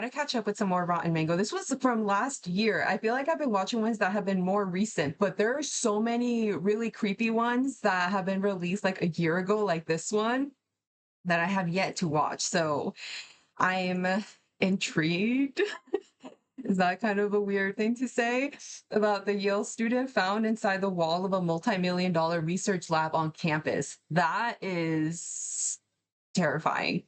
To catch up with some more Rotten Mango. This was from last year. I feel like I've been watching ones that have been more recent, but there are so many really creepy ones that have been released like a year ago, like this one, that I have yet to watch. So I'm intrigued. Is that kind of a weird thing to say about the Yale student found inside the wall of a multi-million dollar research lab on campus? That is terrifying.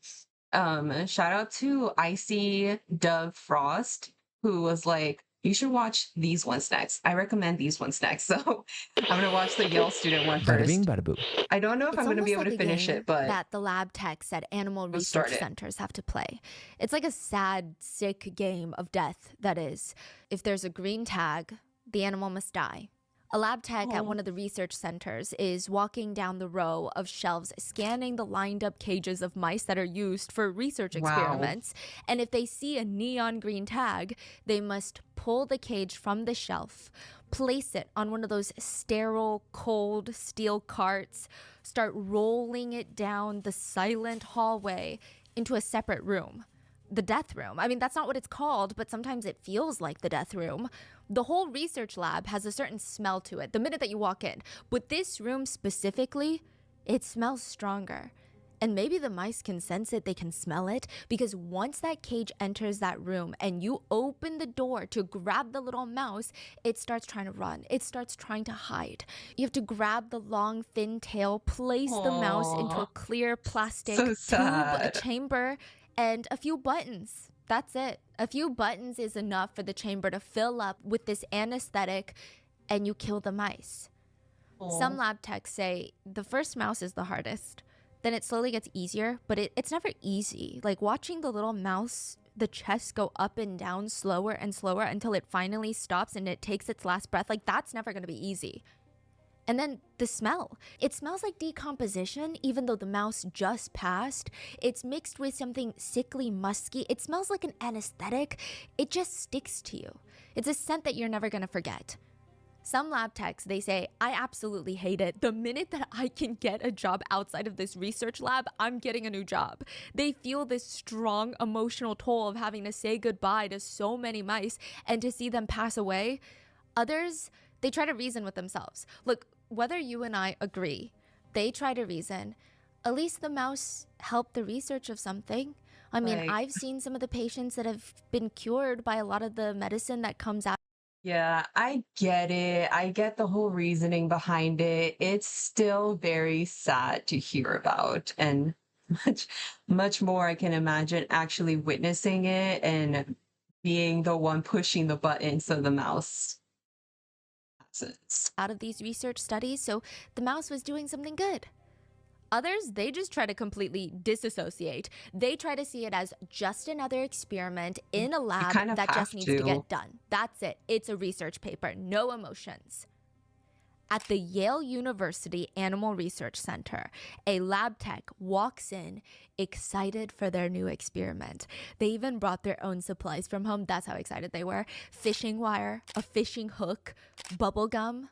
Shout out to Icy Dove Frost, who was like, you should watch these ones next. I recommend these ones next. So I'm gonna watch the Yale student one Bada bing, first. bada boom. I don't know if I'm It's gonna be almost able like to a finish it, game but that the lab techs at animal let's research start it. centers have to play. It's like a sad, sick game of death, that is. If there's a green tag, the animal must die. A lab tech at Oh, one of the research centers is walking down the row of shelves, scanning the lined up cages of mice that are used for research wow. experiments. And if they see a neon green tag, they must pull the cage from the shelf, place it on one of those sterile, cold steel carts, start rolling it down the silent hallway into a separate room. The death room. I mean, that's not what it's called, but sometimes it feels like the death room. The whole research lab has a certain smell to it the minute that you walk in. But this room specifically, it smells stronger. And maybe the mice can sense it, they can smell it, because once that cage enters that room and you open the door to grab the little mouse, it starts trying to run. It starts trying to hide. You have to grab the long, thin tail, place the mouse into a Oh, clear plastic so tube, a sad. chamber, and a few buttons. That's it. A few buttons is enough for the chamber to fill up with this anesthetic, and you kill the mice. Some Oh, lab techs say the first mouse is the hardest. Then it slowly gets easier, but it's never easy. Like watching the little mouse, the chest go up and down slower and slower until it finally stops and it takes its last breath, like that's never going to be easy. And then the smell. It smells like decomposition, even though the mouse just passed. It's mixed with something sickly musky. It smells like an anesthetic. It just sticks to you. It's a scent that you're never gonna forget. Some lab techs, they say, I absolutely hate it. The minute that I can get a job outside of this research lab, I'm getting a new job. They feel this strong emotional toll of having to say goodbye to so many mice and to see them pass away. Others, they try to reason with themselves. Look, whether you and I agree, they try to reason. At least the mouse helped the research of something. I mean, like, I've seen some of the patients that have been cured by a lot of the medicine that comes out. yeah, I get it. I get the whole reasoning behind it. It's still very sad to hear about, and much, much more I can imagine actually witnessing it and being the one pushing the button so the mouse passes. Out of these research studies, so the mouse was doing something good. Others, they just try to completely disassociate. They try to see it as just another experiment in a You lab kind of that just have needs to to. get done. That's it. It's a research paper, no emotions. At the Yale University Animal Research Center, a lab tech walks in excited for their new experiment. They even brought their own supplies from home. That's how excited they were. Fishing wire, a fishing hook, bubble gum.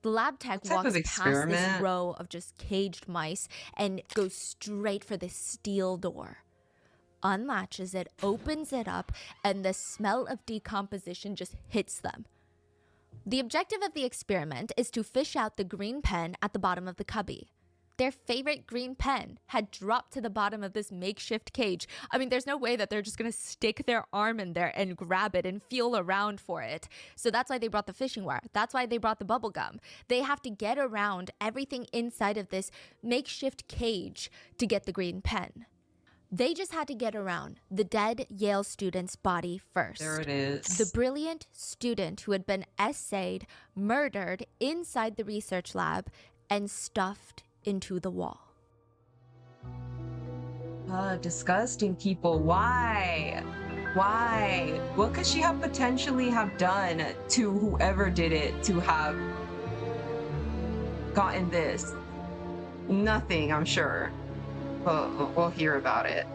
The lab tech What type of walks past this experiment? row of just caged mice and goes straight for this steel door. Unlatches it, opens it up, and the smell of decomposition just hits them. The objective of the experiment is to fish out the green pen at the bottom of the cubby. Their favorite green pen had dropped to the bottom of this makeshift cage. I mean, there's no way that they're just gonna stick their arm in there and grab it and feel around for it. So that's why they brought the fishing wire. That's why they brought the bubble gum. They have to get around everything inside of this makeshift cage to get the green pen. They just had to get around the dead Yale student's body first. There it The is. brilliant student who had been essayed, murdered inside the research lab, and stuffed into the wall. Disgusting people. Why? Why? What could she have potentially have done to whoever did it to have gotten this? Nothing, I'm sure. But we'll hear about it.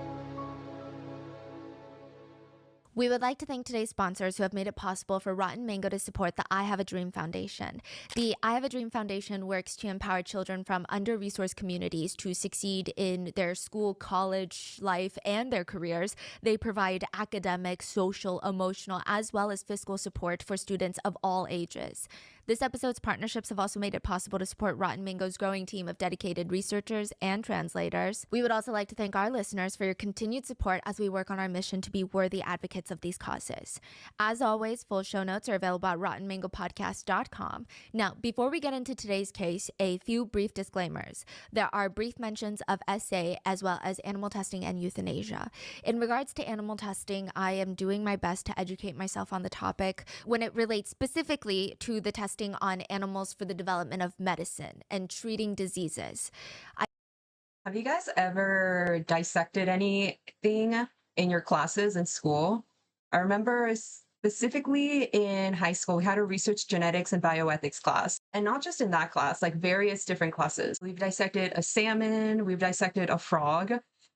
We would like to thank today's sponsors who have made it possible for Rotten Mango to support the I Have a Dream Foundation. The I Have a Dream Foundation works to empower children from under-resourced communities to succeed in their school, college life, and their careers. They provide academic, social, emotional, as well as fiscal support for students of all ages. This episode's partnerships have also made it possible to support Rotten Mango's growing team of dedicated researchers and translators. We would also like to thank our listeners for your continued support as we work on our mission to be worthy advocates of these causes. As always, full show notes are available at rottenmangopodcast.com. Now, before we get into today's case, a few brief disclaimers. There are brief mentions of SA as well as animal testing and euthanasia. In regards to animal testing, I am doing my best to educate myself on the topic when it relates specifically to the testing on animals for the development of medicine and treating diseases. Have you guys ever dissected anything in your classes in school? I remember specifically in high school, we had a research genetics and bioethics class. And not just in that class, like various different classes. We've dissected a salmon, we've dissected a frog,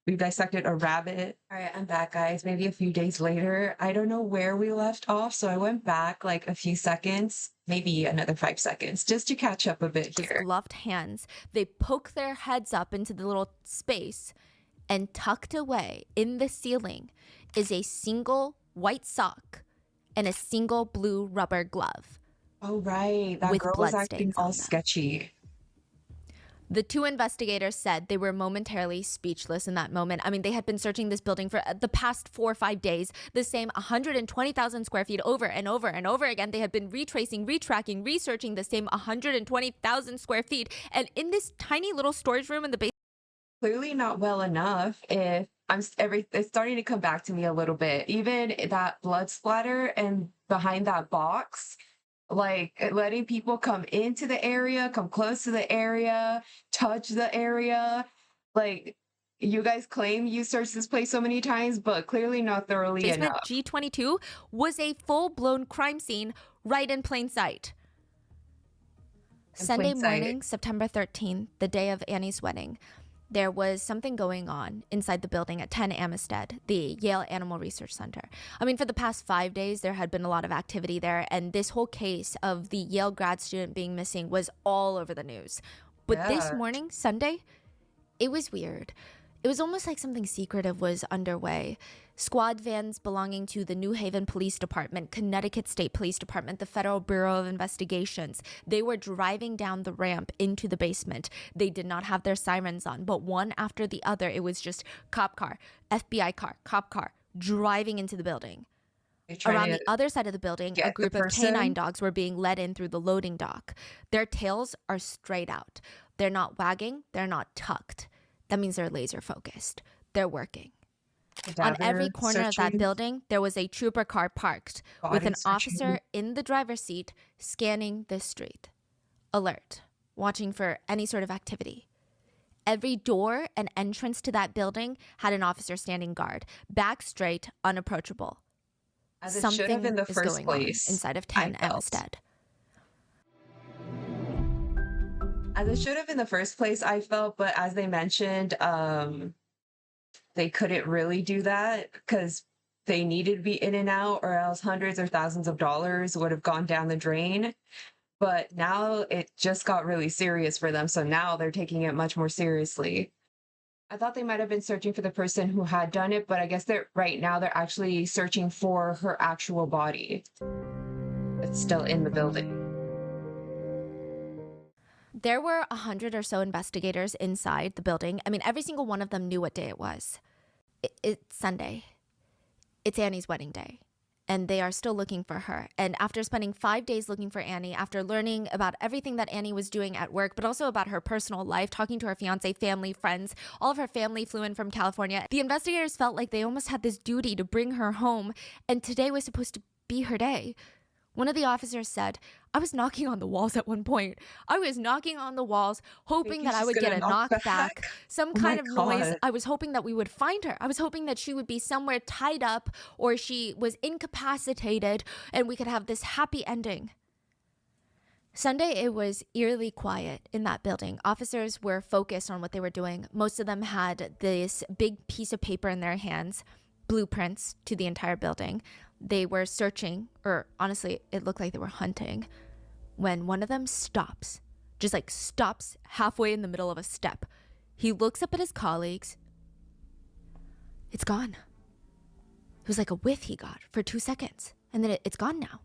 we've dissected a rabbit. All right, I'm back, guys. Maybe a few days later. I don't know where we left off, so I went back like a few seconds, maybe another 5 seconds, just to catch up a bit here. With gloved hands, they poke their heads up into the little space, and tucked away in the ceiling is a single white sock and a single blue rubber glove. Oh, right. That with girl was blood acting stains on all them. sketchy. The two investigators said they were momentarily speechless in that moment. I mean, they had been searching this building for the past 4 or 5 days, the same 120,000 square feet over and over and over again. They had been retracing, retracking, researching the same 120,000 square feet. And in this tiny little storage room in the basement, Clearly not well enough. If it's starting to come back to me a little bit. Even that blood splatter and behind that box, like letting people come into the area, come close to the area, touch the area. Like, you guys claim you searched this place so many times, but clearly not thoroughly enough. G22 was a full-blown crime scene right in plain sight. Sunday morning, September 13th, the day of Annie's wedding, there was something going on inside the building at 10 Amistad, the Yale Animal Research Center. I mean, for the past 5 days, there had been a lot of activity there, and this whole case of the Yale grad student being missing was all over the news. But this morning, Sunday, it was weird. It was almost like something secretive was underway. Squad vans belonging to the New Haven Police Department, Connecticut State Police Department, the Federal Bureau of Investigations, they were driving down the ramp into the basement. They did not have their sirens on, but one after the other, it was just cop car, FBI car, cop car, driving into the building. Around the other side of the building, a group of canine dogs were being led in through the loading dock. Their tails are straight out. They're not wagging, they're not tucked. That means they're laser focused. They're working. On every corner of that building, there was a trooper car parked with an officer in the driver's seat scanning the street. Alert, watching for any sort of activity. Every door and entrance to that building had an officer standing guard, back straight, unapproachable. As it should have in the first place. Inside of 10 Amistad. As it should have in the first place, I felt, but as they mentioned, they couldn't really do that because they needed to be in and out, or else hundreds or thousands of dollars would have gone down the drain. But now it just got really serious for them, so now they're taking it much more seriously. I thought they might have been searching for the person who had done it, but I guess right now they're actually searching for her actual body. It's still in the building. There were 100 or so investigators inside the building. I mean, every single one of them knew what day it was. It's Sunday. It's Annie's wedding day. And they are still looking for her. And after spending 5 days looking for Annie, after learning about everything that Annie was doing at work, but also about her personal life, talking to her fiance, family, friends, all of her family flew in from California, the investigators felt like they almost had this duty to bring her home. And today was supposed to be her day. One of the officers said, I was knocking on the walls at one point. I was knocking on the walls, hoping that I would get a knockback, some kind of noise. I was hoping that we would find her. I was hoping that she would be somewhere tied up or she was incapacitated and we could have this happy ending. Sunday, it was eerily quiet in that building. Officers were focused on what they were doing. Most of them had this big piece of paper in their hands. blueprints to the entire building. They were searching, or honestly, it looked like they were hunting, when one of them stops, just like stops halfway in the middle of a step. He looks up at his colleagues. It's gone. It was like a whiff he got for 2 seconds, and then it's gone now.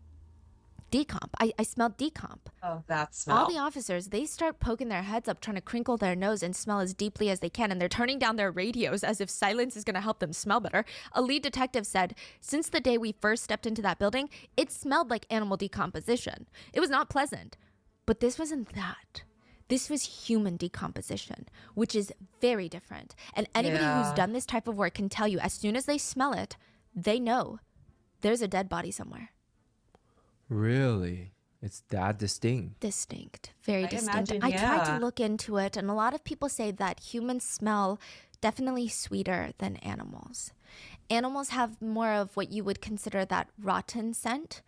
Decomp. I smelled decomp. Oh, that smell. All the officers, they start poking their heads up, trying to crinkle their nose and smell as deeply as they can, and they're turning down their radios as if silence is going to help them smell better. A lead detective said, since the day we first stepped into that building, it smelled like animal decomposition. It was not pleasant. But this wasn't that. This was human decomposition, which is very different. And anybody who's done this type of work can tell you, as soon as they smell it, they know there's a dead body somewhere. Really? It's that distinct? Distinct. Very distinct. imagine, I tried yeah. to look into it, and a lot of people say that humans smell definitely sweeter than animals. Animals have more of what you would consider that rotten scent.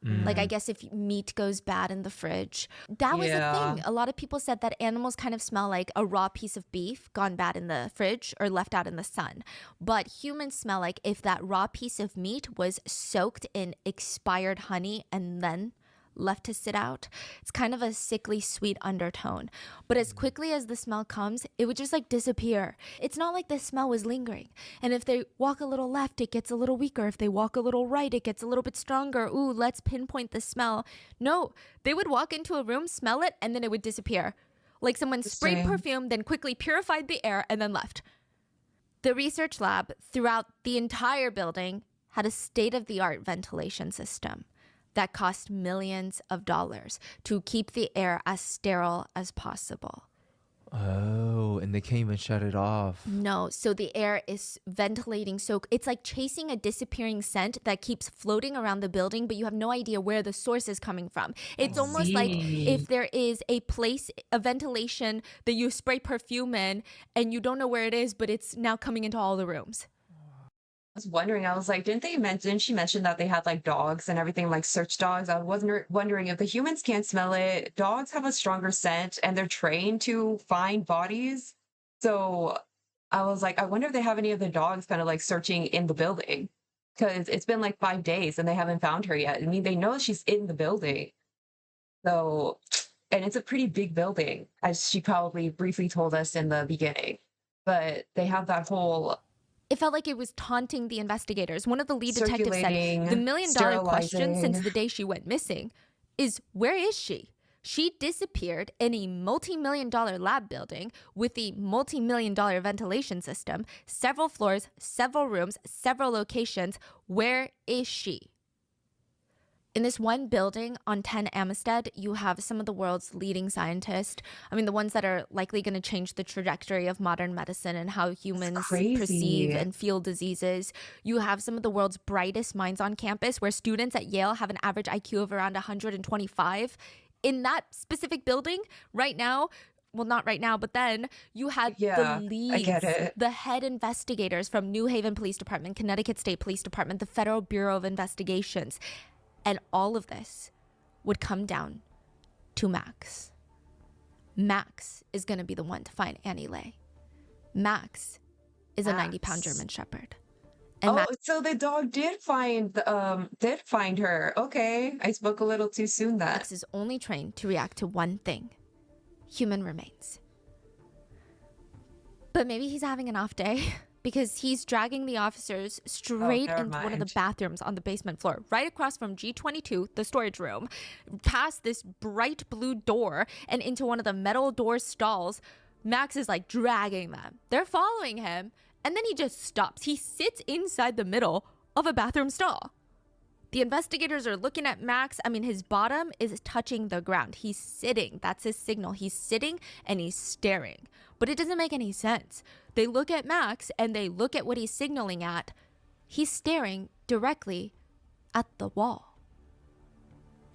Like, I guess if meat goes bad in the fridge. That was the Yeah. thing. A lot of people said that animals kind of smell like a raw piece of beef gone bad in the fridge or left out in the sun. But humans smell like if that raw piece of meat was soaked in expired honey and then left to sit out. It's kind of a sickly sweet undertone. But as quickly as the smell comes, it would just like disappear. It's not like the smell was lingering. And if they walk a little left, it gets a little weaker. If they walk a little right, it gets a little bit stronger. Ooh, let's pinpoint the smell. No, they would walk into a room, smell it, and then it would disappear. Like someone sprayed Interesting. perfume, then quickly purified the air, and then left. The research lab throughout the entire building had a state-of-the-art ventilation system that cost millions of dollars to keep the air as sterile as possible. Oh, and they can't even shut it off. No, so the air is ventilating. So it's like chasing a disappearing scent that keeps floating around the building, but you have no idea where the source is coming from. It's almost like see. if there is a place, a ventilation that you spray perfume in and you don't know where it is, but it's now coming into all the rooms. I was wondering, I was like, didn't she mention that they had like dogs and everything, like search dogs? I was wondering if the humans can't smell it, dogs have a stronger scent and they're trained to find bodies. So I was like, I wonder if they have any of the dogs kind of like searching in the building because it's been like 5 days and they haven't found her yet. I mean, they know she's in the building. So, and it's a pretty big building, as she probably briefly told us in the beginning. But they have that whole It felt like it was taunting the investigators. One of the lead detectives said, circulating, the million-dollar question since sterilizing. the day she went missing is, where is she? She disappeared in a multi-million-dollar lab building with a multi-million-dollar ventilation system, several floors, several rooms, several locations. Where is she? In this one building on 10 Amistad, you have some of the world's leading scientists. I mean, the ones that are likely going to change the trajectory of modern medicine and how humans crazy. perceive and feel diseases. You have some of the world's brightest minds on campus, where students at Yale have an average IQ of around 125. In that specific building, right now, well, not right now, but then you had Yeah, the I leads, get it. the head investigators from New Haven Police Department, Connecticut State Police Department, the Federal Bureau of Investigations. And all of this would come down to Max. Max is going to be the one to find Annie Lay. Max is a 90-pound Max. German Shepherd. And Oh, Max, so the dog did find her. Okay. I spoke a little too soon then. Max is only trained to react to one thing: human remains. But maybe he's having an off day because he's dragging the officers straight never into one of the mind. bathrooms on the basement floor, right across from G22, the storage room, past this bright blue door and into one of the metal door stalls. Max is like dragging them. They're following him, and then he just stops. He sits inside the middle of a bathroom stall. The investigators are looking at Max. I mean, his bottom is touching the ground. He's sitting. That's his signal. He's sitting and he's staring. But it doesn't make any sense. They look at Max and they look at what he's signaling at. He's staring directly at the wall.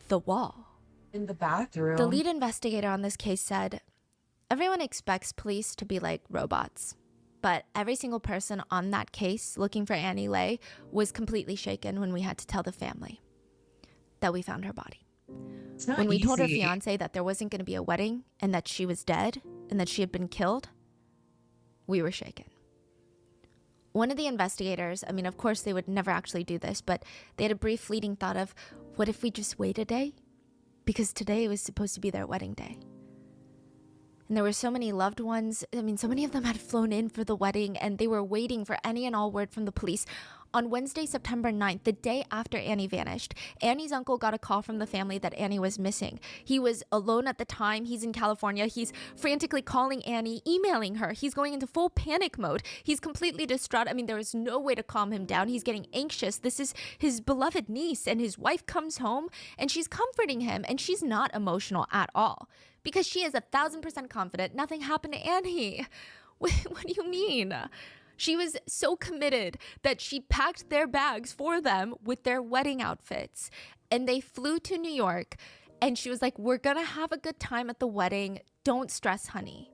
The wall. In the bathroom. The lead investigator on this case said, everyone expects police to be like robots. But every single person on that case looking for Annie Lay was completely shaken when we had to tell the family that we found her body. It's not When we told her easy. fiance that there wasn't going to be a wedding and that she was dead and that she had been killed, we were shaken. One of the investigators, I mean, of course, they would never actually do this, but they had a brief fleeting thought of, what if we just wait a day? Because today was supposed to be their wedding day. And there were so many loved ones. I mean, so many of them had flown in for the wedding, and they were waiting for any and all word from the police. On Wednesday, September 9th, the day after Annie vanished, Annie's uncle got a call from the family that Annie was missing. He was alone at the time. He's in California. He's frantically calling Annie, emailing her. He's going into full panic mode. He's completely distraught. I mean, there is no way to calm him down. He's getting anxious. This is his beloved niece, and his wife comes home, and she's comforting him, and she's not emotional at all because she is 1,000% confident nothing happened to Annie. What do you mean? She was so committed that she packed their bags for them with their wedding outfits. And they flew to New York. And she was like, we're going to have a good time at the wedding. Don't stress, honey.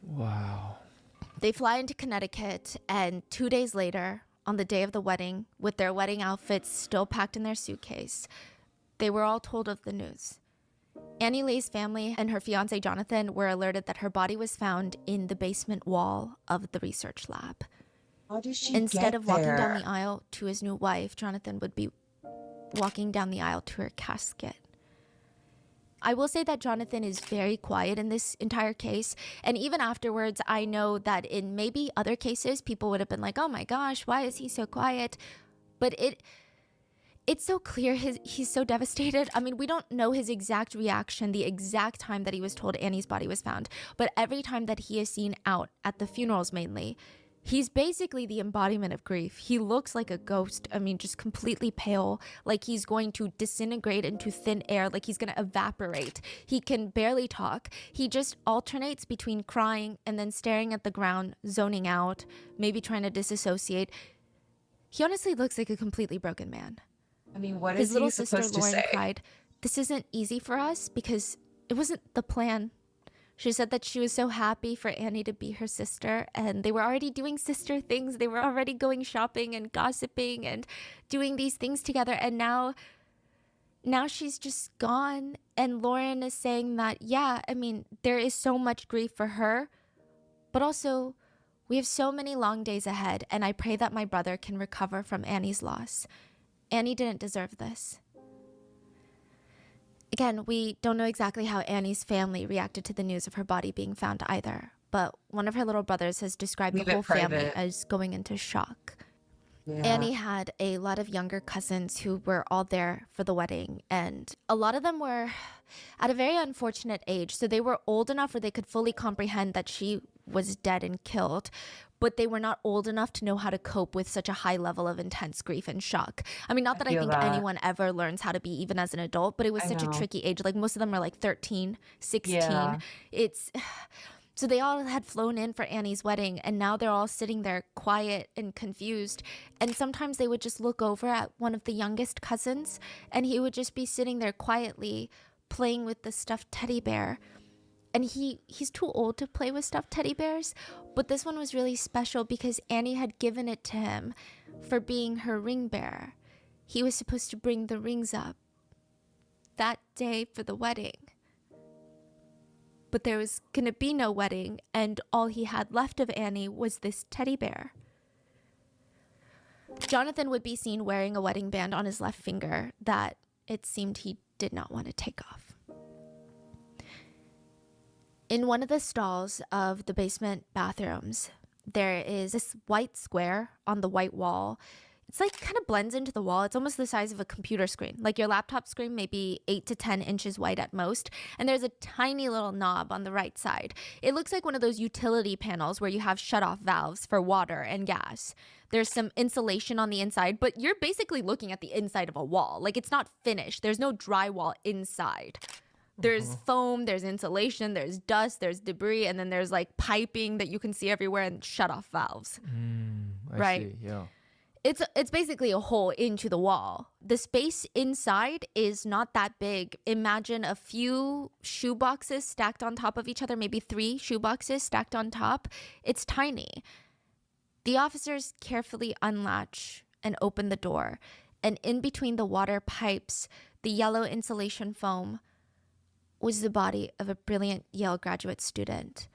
Wow. They fly into Connecticut. And 2 days later, on the day of the wedding, with their wedding outfits still packed in their suitcase, they were all told of the news. Annie Lee's family and her fiancé Jonathan were alerted that her body was found in the basement wall of the research lab. How did she Instead get of walking down there? the aisle to his new wife, Jonathan would be walking down the aisle to her casket. I will say that Jonathan is very quiet in this entire case. And even afterwards, I know that in maybe other cases, people would have been like, oh my gosh, why is he so quiet? But it's so clear he's so devastated. I mean, we don't know his exact reaction, the exact time that he was told Annie's body was found. But every time that he is seen out at the funerals mainly, he's basically the embodiment of grief. He looks like a ghost. I mean, just completely pale, like he's going to disintegrate into thin air, like he's going to evaporate. He can barely talk. He just alternates between crying and then staring at the ground, zoning out, maybe trying to disassociate. He honestly looks like a completely broken man. I mean, what His is little he sister supposed to Lauren say? cried, "This isn't easy for us because it wasn't the plan." She said that she was so happy for Annie to be her sister, and they were already doing sister things. They were already going shopping and gossiping and doing these things together. And now she's just gone. And Lauren is saying that, yeah, I mean, there is so much grief for her, but also we have so many long days ahead. And I pray that my brother can recover from Annie's loss. Annie didn't deserve this. Again, we don't know exactly how Annie's family reacted to the news of her body being found either, but one of her little brothers has described Leave the it whole family private. as going into shock. Yeah. Annie had a lot of younger cousins who were all there for the wedding, and a lot of them were at a very unfortunate age. So they were old enough where they could fully comprehend that she was dead and killed, but they were not old enough to know how to cope with such a high level of intense grief and shock. I mean, not that I feel think that. anyone ever learns how to be even as an adult, but it was I such a know. tricky age. Like most of them were like 13, 16. Yeah. It's so they all had flown in for Annie's wedding, and now they're all sitting there quiet and confused. And sometimes they would just look over at one of the youngest cousins, and he would just be sitting there quietly playing with the stuffed teddy bear. And he's too old to play with stuffed teddy bears, but this one was really special because Annie had given it to him for being her ring bearer. He was supposed to bring the rings up that day for the wedding. But there was going to be no wedding, and all he had left of Annie was this teddy bear. Jonathan would be seen wearing a wedding band on his left finger that it seemed he did not want to take off. In one of the stalls of the basement bathrooms, there is this white square on the white wall. It's like kind of blends into the wall. It's almost the size of a computer screen, like your laptop screen, maybe 8 to 10 inches wide at most. And there's a tiny little knob on the right side. It looks like one of those utility panels where you have shutoff valves for water and gas. There's some insulation on the inside, but you're basically looking at the inside of a wall. Like it's not finished. There's no drywall inside. There's foam, there's insulation, there's dust, there's debris, and then there's like piping that you can see everywhere and shutoff valves. I Right. see. Yeah. It's basically a hole into the wall. The space inside is not that big. Imagine a few shoe boxes stacked on top of each other, maybe 3 shoe boxes stacked on top. It's tiny. The officers carefully unlatch and open the door, and in between the water pipes, the yellow insulation foam, was the body of a brilliant Yale graduate student.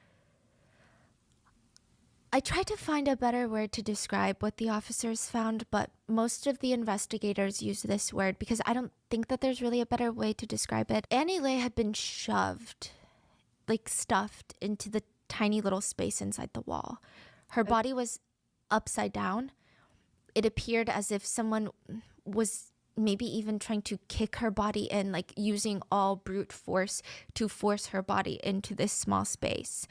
I tried to find a better word to describe what the officers found, but most of the investigators use this word because I don't think that there's really a better way to describe it. Annie Lay had been shoved, like stuffed into the tiny little space inside the wall. Her body was upside down. It appeared as if someone was maybe even trying to kick her body in, like using all brute force to force her body into this small space.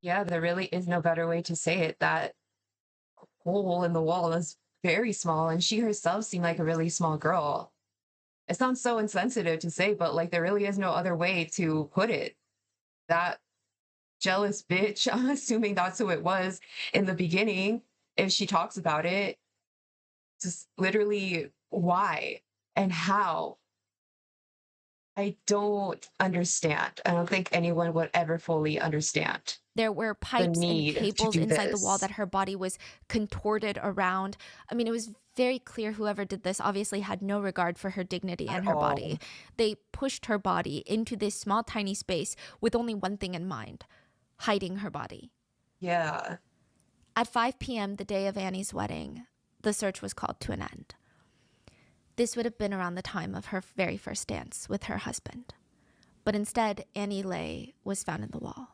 Yeah, there really is no better way to say it. That hole in the wall is very small, and she herself seemed like a really small girl. It sounds so insensitive to say, but like there really is no other way to put it. That jealous bitch, I'm assuming that's who it was in the beginning, if she talks about it, just literally why and how. I don't understand. I don't think anyone would ever fully understand There were pipes and need to cables do inside the wall this. that her body was contorted around. I mean, it was very clear whoever did this obviously had no regard for her dignity At and her all. body. They pushed her body into this small, tiny space with only one thing in mind: hiding her body. Yeah. At 5 p.m., the day of Annie's wedding, the search was called to an end. This would have been around the time of her very first dance with her husband. But instead, Annie Lay was found in the wall.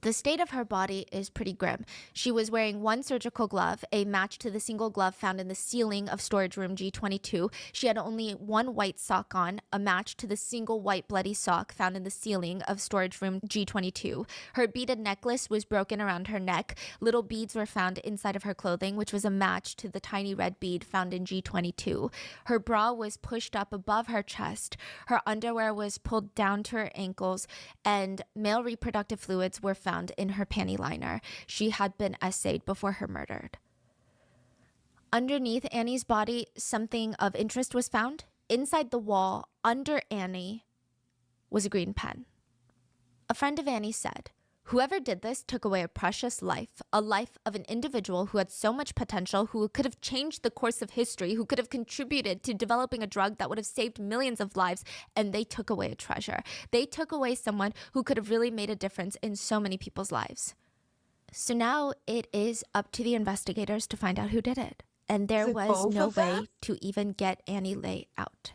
The state of her body is pretty grim. She was wearing one surgical glove, a match to the single glove found in the ceiling of storage room G22. She had only one white sock on, a match to the single white bloody sock found in the ceiling of storage room G22. Her beaded necklace was broken around her neck. Little beads were found inside of her clothing, which was a match to the tiny red bead found in G22. Her bra was pushed up above her chest. Her underwear was pulled down to her ankles, and male reproductive fluids were found in her panty liner. She had been essayed before her murdered. Underneath Annie's body, something of interest was found. Inside the wall, under Annie, was a green pen. A friend of Annie said, "Whoever did this took away a precious life, a life of an individual who had so much potential, who could have changed the course of history, who could have contributed to developing a drug that would have saved millions of lives, and they took away a treasure. They took away someone who could have really made a difference in so many people's lives." So now it is up to the investigators to find out who did it. And there Is it was both no of them? way to even get Annie Lay out.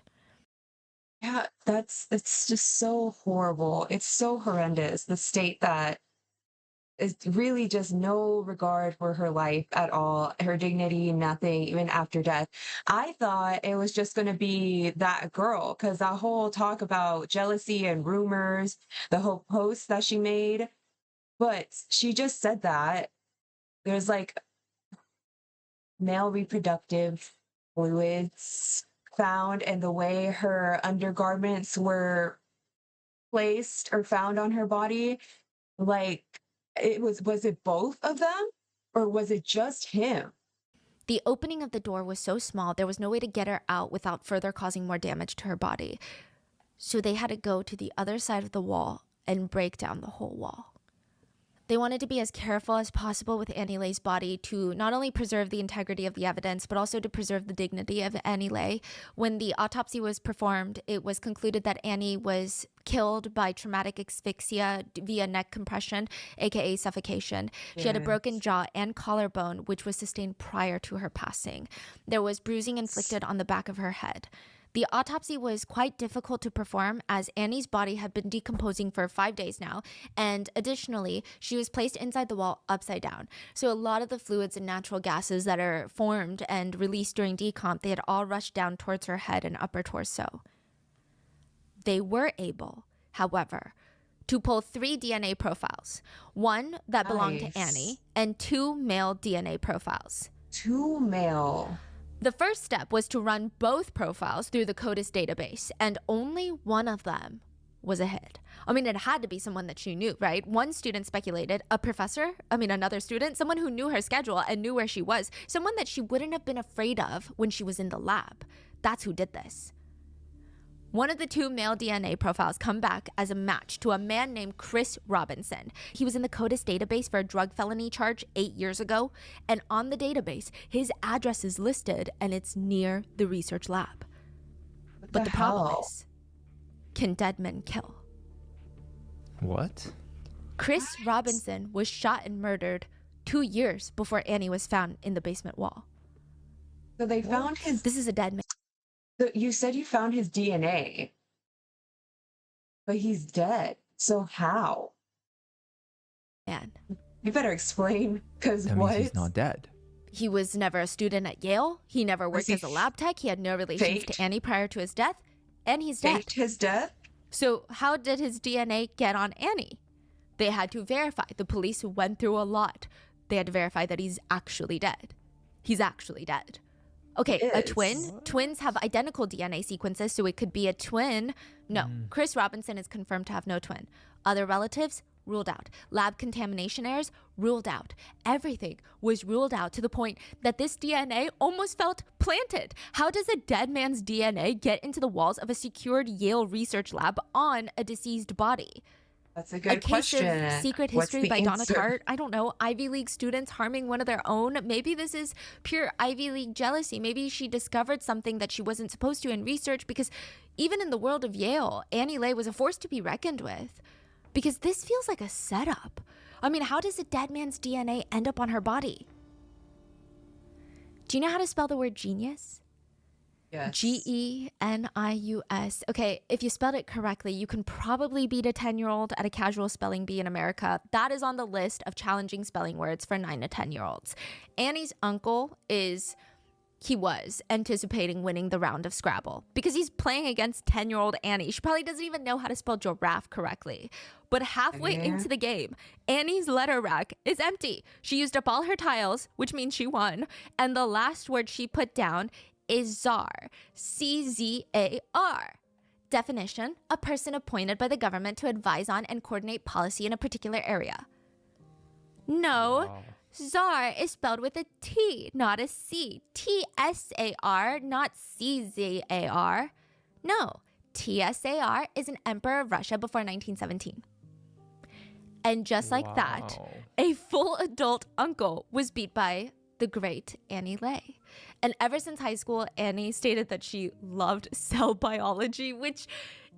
Yeah, it's just so horrible. It's so horrendous. The state that is really just no regard for her life at all, her dignity, nothing, even after death. I thought it was just going to be that girl because that whole talk about jealousy and rumors, the whole post that she made, but she just said that there's like male reproductive fluids found and the way her undergarments were placed or found on her body, like was it both of them or was it just him? The opening of the door was so small, there was no way to get her out without further causing more damage to her body. So they had to go to the other side of the wall and break down the whole wall. They wanted to be as careful as possible with Annie Lay's body to not only preserve the integrity of the evidence, but also to preserve the dignity of Annie Lay. When the autopsy was performed, it was concluded that Annie was killed by traumatic asphyxia via neck compression, aka suffocation. She had a broken Yes. jaw and collarbone, which was sustained prior to her passing. There was bruising inflicted on the back of her head. The autopsy was quite difficult to perform as Annie's body had been decomposing for 5 days now, and additionally, she was placed inside the wall upside down. So a lot of the fluids and natural gases that are formed and released during decomp, they had all rushed down towards her head and upper torso. They were able, however, to pull 3 DNA profiles, one that belonged to Nice. Annie and 2 male DNA profiles. Two male. The first step was to run both profiles through the CODIS database, and only one of them was a hit. I mean, it had to be someone that she knew, right? One student speculated, another student, someone who knew her schedule and knew where she was, someone that she wouldn't have been afraid of when she was in the lab. That's who did this. One of the 2 male DNA profiles come back as a match to a man named Chris Robinson. He was in the CODIS database for a drug felony charge 8 years ago, and on the database, his address is listed and it's near the research lab. What But the problem hell? is, can dead men kill? What? Chris Robinson was shot and murdered 2 years before Annie was found in the basement wall. So they found his. This is a dead man. So you said you found his DNA, but he's dead. So how? You better explain, because That what? means he's not dead. He was never a student at Yale. He never worked he as a lab tech. He had no relations faked? to Annie prior to his death. And he's dead. Faked his death? So how did his DNA get on Annie? They had to verify. The police went through a lot. They had to verify that he's actually dead. He's actually dead. Okay, a Is. twin. Twins have identical DNA sequences, so it could be a twin. No, Chris Robinson is confirmed to have no twin. Other relatives, ruled out. Lab contamination errors, ruled out. Everything was ruled out to the point that this DNA almost felt planted. How does a dead man's DNA get into the walls of a secured Yale research lab on a deceased body? That's a good A case question. of secret What's history the by Donna answer? Tartt. I don't know. Ivy League students harming one of their own. Maybe this is pure Ivy League jealousy. Maybe she discovered something that she wasn't supposed to in research, because even in the world of Yale, Annie Le was a force to be reckoned with. Because this feels like a setup. I mean, how does a dead man's DNA end up on her body? Do you know how to spell the word genius? Yes. Genius. Okay, if you spelled it correctly, you can probably beat a 10-year-old at a casual spelling bee in America. That is on the list of challenging spelling words for 9 to 10-year-olds. Annie's uncle was anticipating winning the round of Scrabble because he's playing against 10-year-old Annie. She probably doesn't even know how to spell giraffe correctly. But halfway into the game, Annie's letter rack is empty. She used up all her tiles, which means she won. And the last word she put down is czar. C-Z-A-R. Definition: a person appointed by the government to advise on and coordinate policy in a particular area. No. Wow. Czar is spelled with a T, not a C. T-S-A-R, not C-Z-A-R. No, T-S-A-R is an emperor of Russia before 1917. And just like that, Wow. a full adult uncle was beat by the great Annie Le. And ever since high school, Annie stated that she loved cell biology, which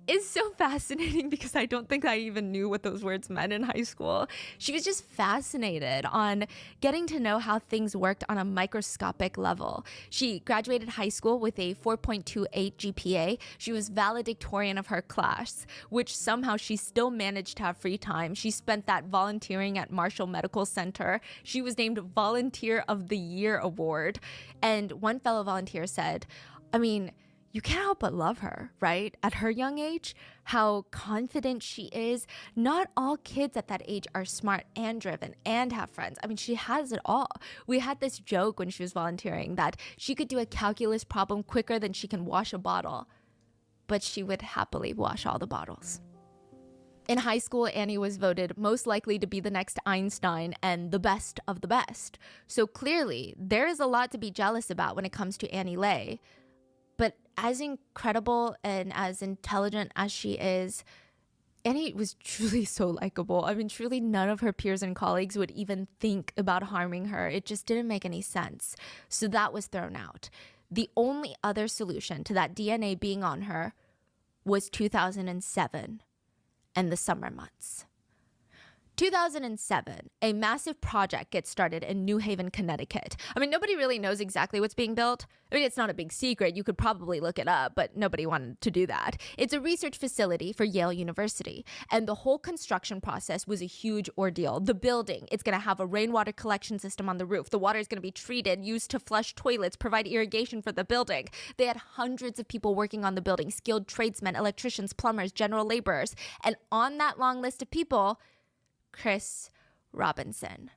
is so fascinating because I don't think I even knew what those words meant in high school. She was just fascinated on getting to know how things worked on a microscopic level. She graduated high school with a 4.28 GPA. She was valedictorian of her class, which somehow she still managed to have free time. She spent that volunteering at Marshall Medical Center. She was named Volunteer of the Year Award. And one fellow volunteer said, I mean, you can't help but love her, right? At her young age, how confident she is. Not all kids at that age are smart and driven and have friends. I mean, she has it all. We had this joke when she was volunteering that she could do a calculus problem quicker than she can wash a bottle, but she would happily wash all the bottles. In high school, Annie was voted most likely to be the next Einstein and the best of the best. So clearly, there is a lot to be jealous about when it comes to Annie Le. But as incredible and as intelligent as she is, Annie was truly so likable. I mean, truly none of her peers and colleagues would even think about harming her. It just didn't make any sense. So that was thrown out. The only other solution to that DNA being on her was 2007 and the summer months. 2007, a massive project gets started in New Haven, Connecticut. I mean, nobody really knows exactly what's being built. I mean, it's not a big secret. You could probably look it up, but nobody wanted to do that. It's a research facility for Yale University, and the whole construction process was a huge ordeal. The building, it's going to have a rainwater collection system on the roof. The water is going to be treated, used to flush toilets, provide irrigation for the building. They had hundreds of people working on the building, skilled tradesmen, electricians, plumbers, general laborers. And on that long list of people, Chris Robinson.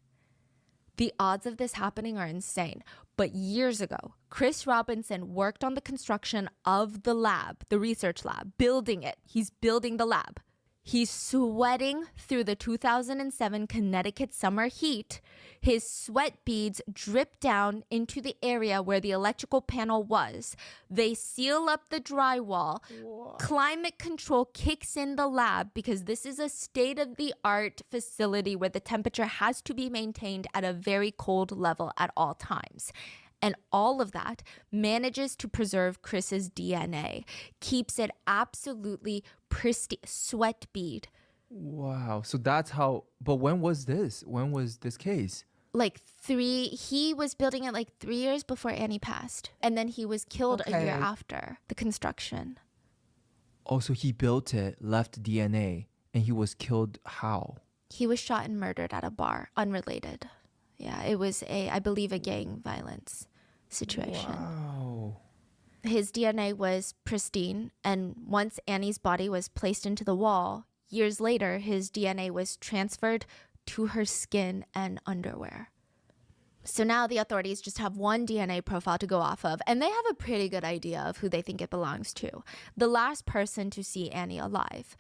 The odds of this happening are insane. But years ago, Chris Robinson worked on the construction of the lab, the research lab, building it. He's building the lab. He's sweating through the 2007 Connecticut summer heat. His sweat beads drip down into the area where the electrical panel was. They seal up the drywall. Climate control kicks in the lab because this is a state-of-the-art facility where the temperature has to be maintained at a very cold level at all times. And all of that manages to preserve Chris's DNA, keeps it absolutely pristine, sweat bead. Wow. So that's how. But when was this? When was this case? He was building it like 3 years before Annie passed. And then he was killed a year Okay. after the construction. Also, he built it, left DNA, and he was killed how? He was shot and murdered at a bar, unrelated. Yeah, it was I believe, a gang violence situation. Wow. His DNA was pristine, and once Annie's body was placed into the wall, years later, his DNA was transferred to her skin and underwear. So now the authorities just have one DNA profile to go off of, and they have a pretty good idea of who they think it belongs to. The last person to see Annie alive.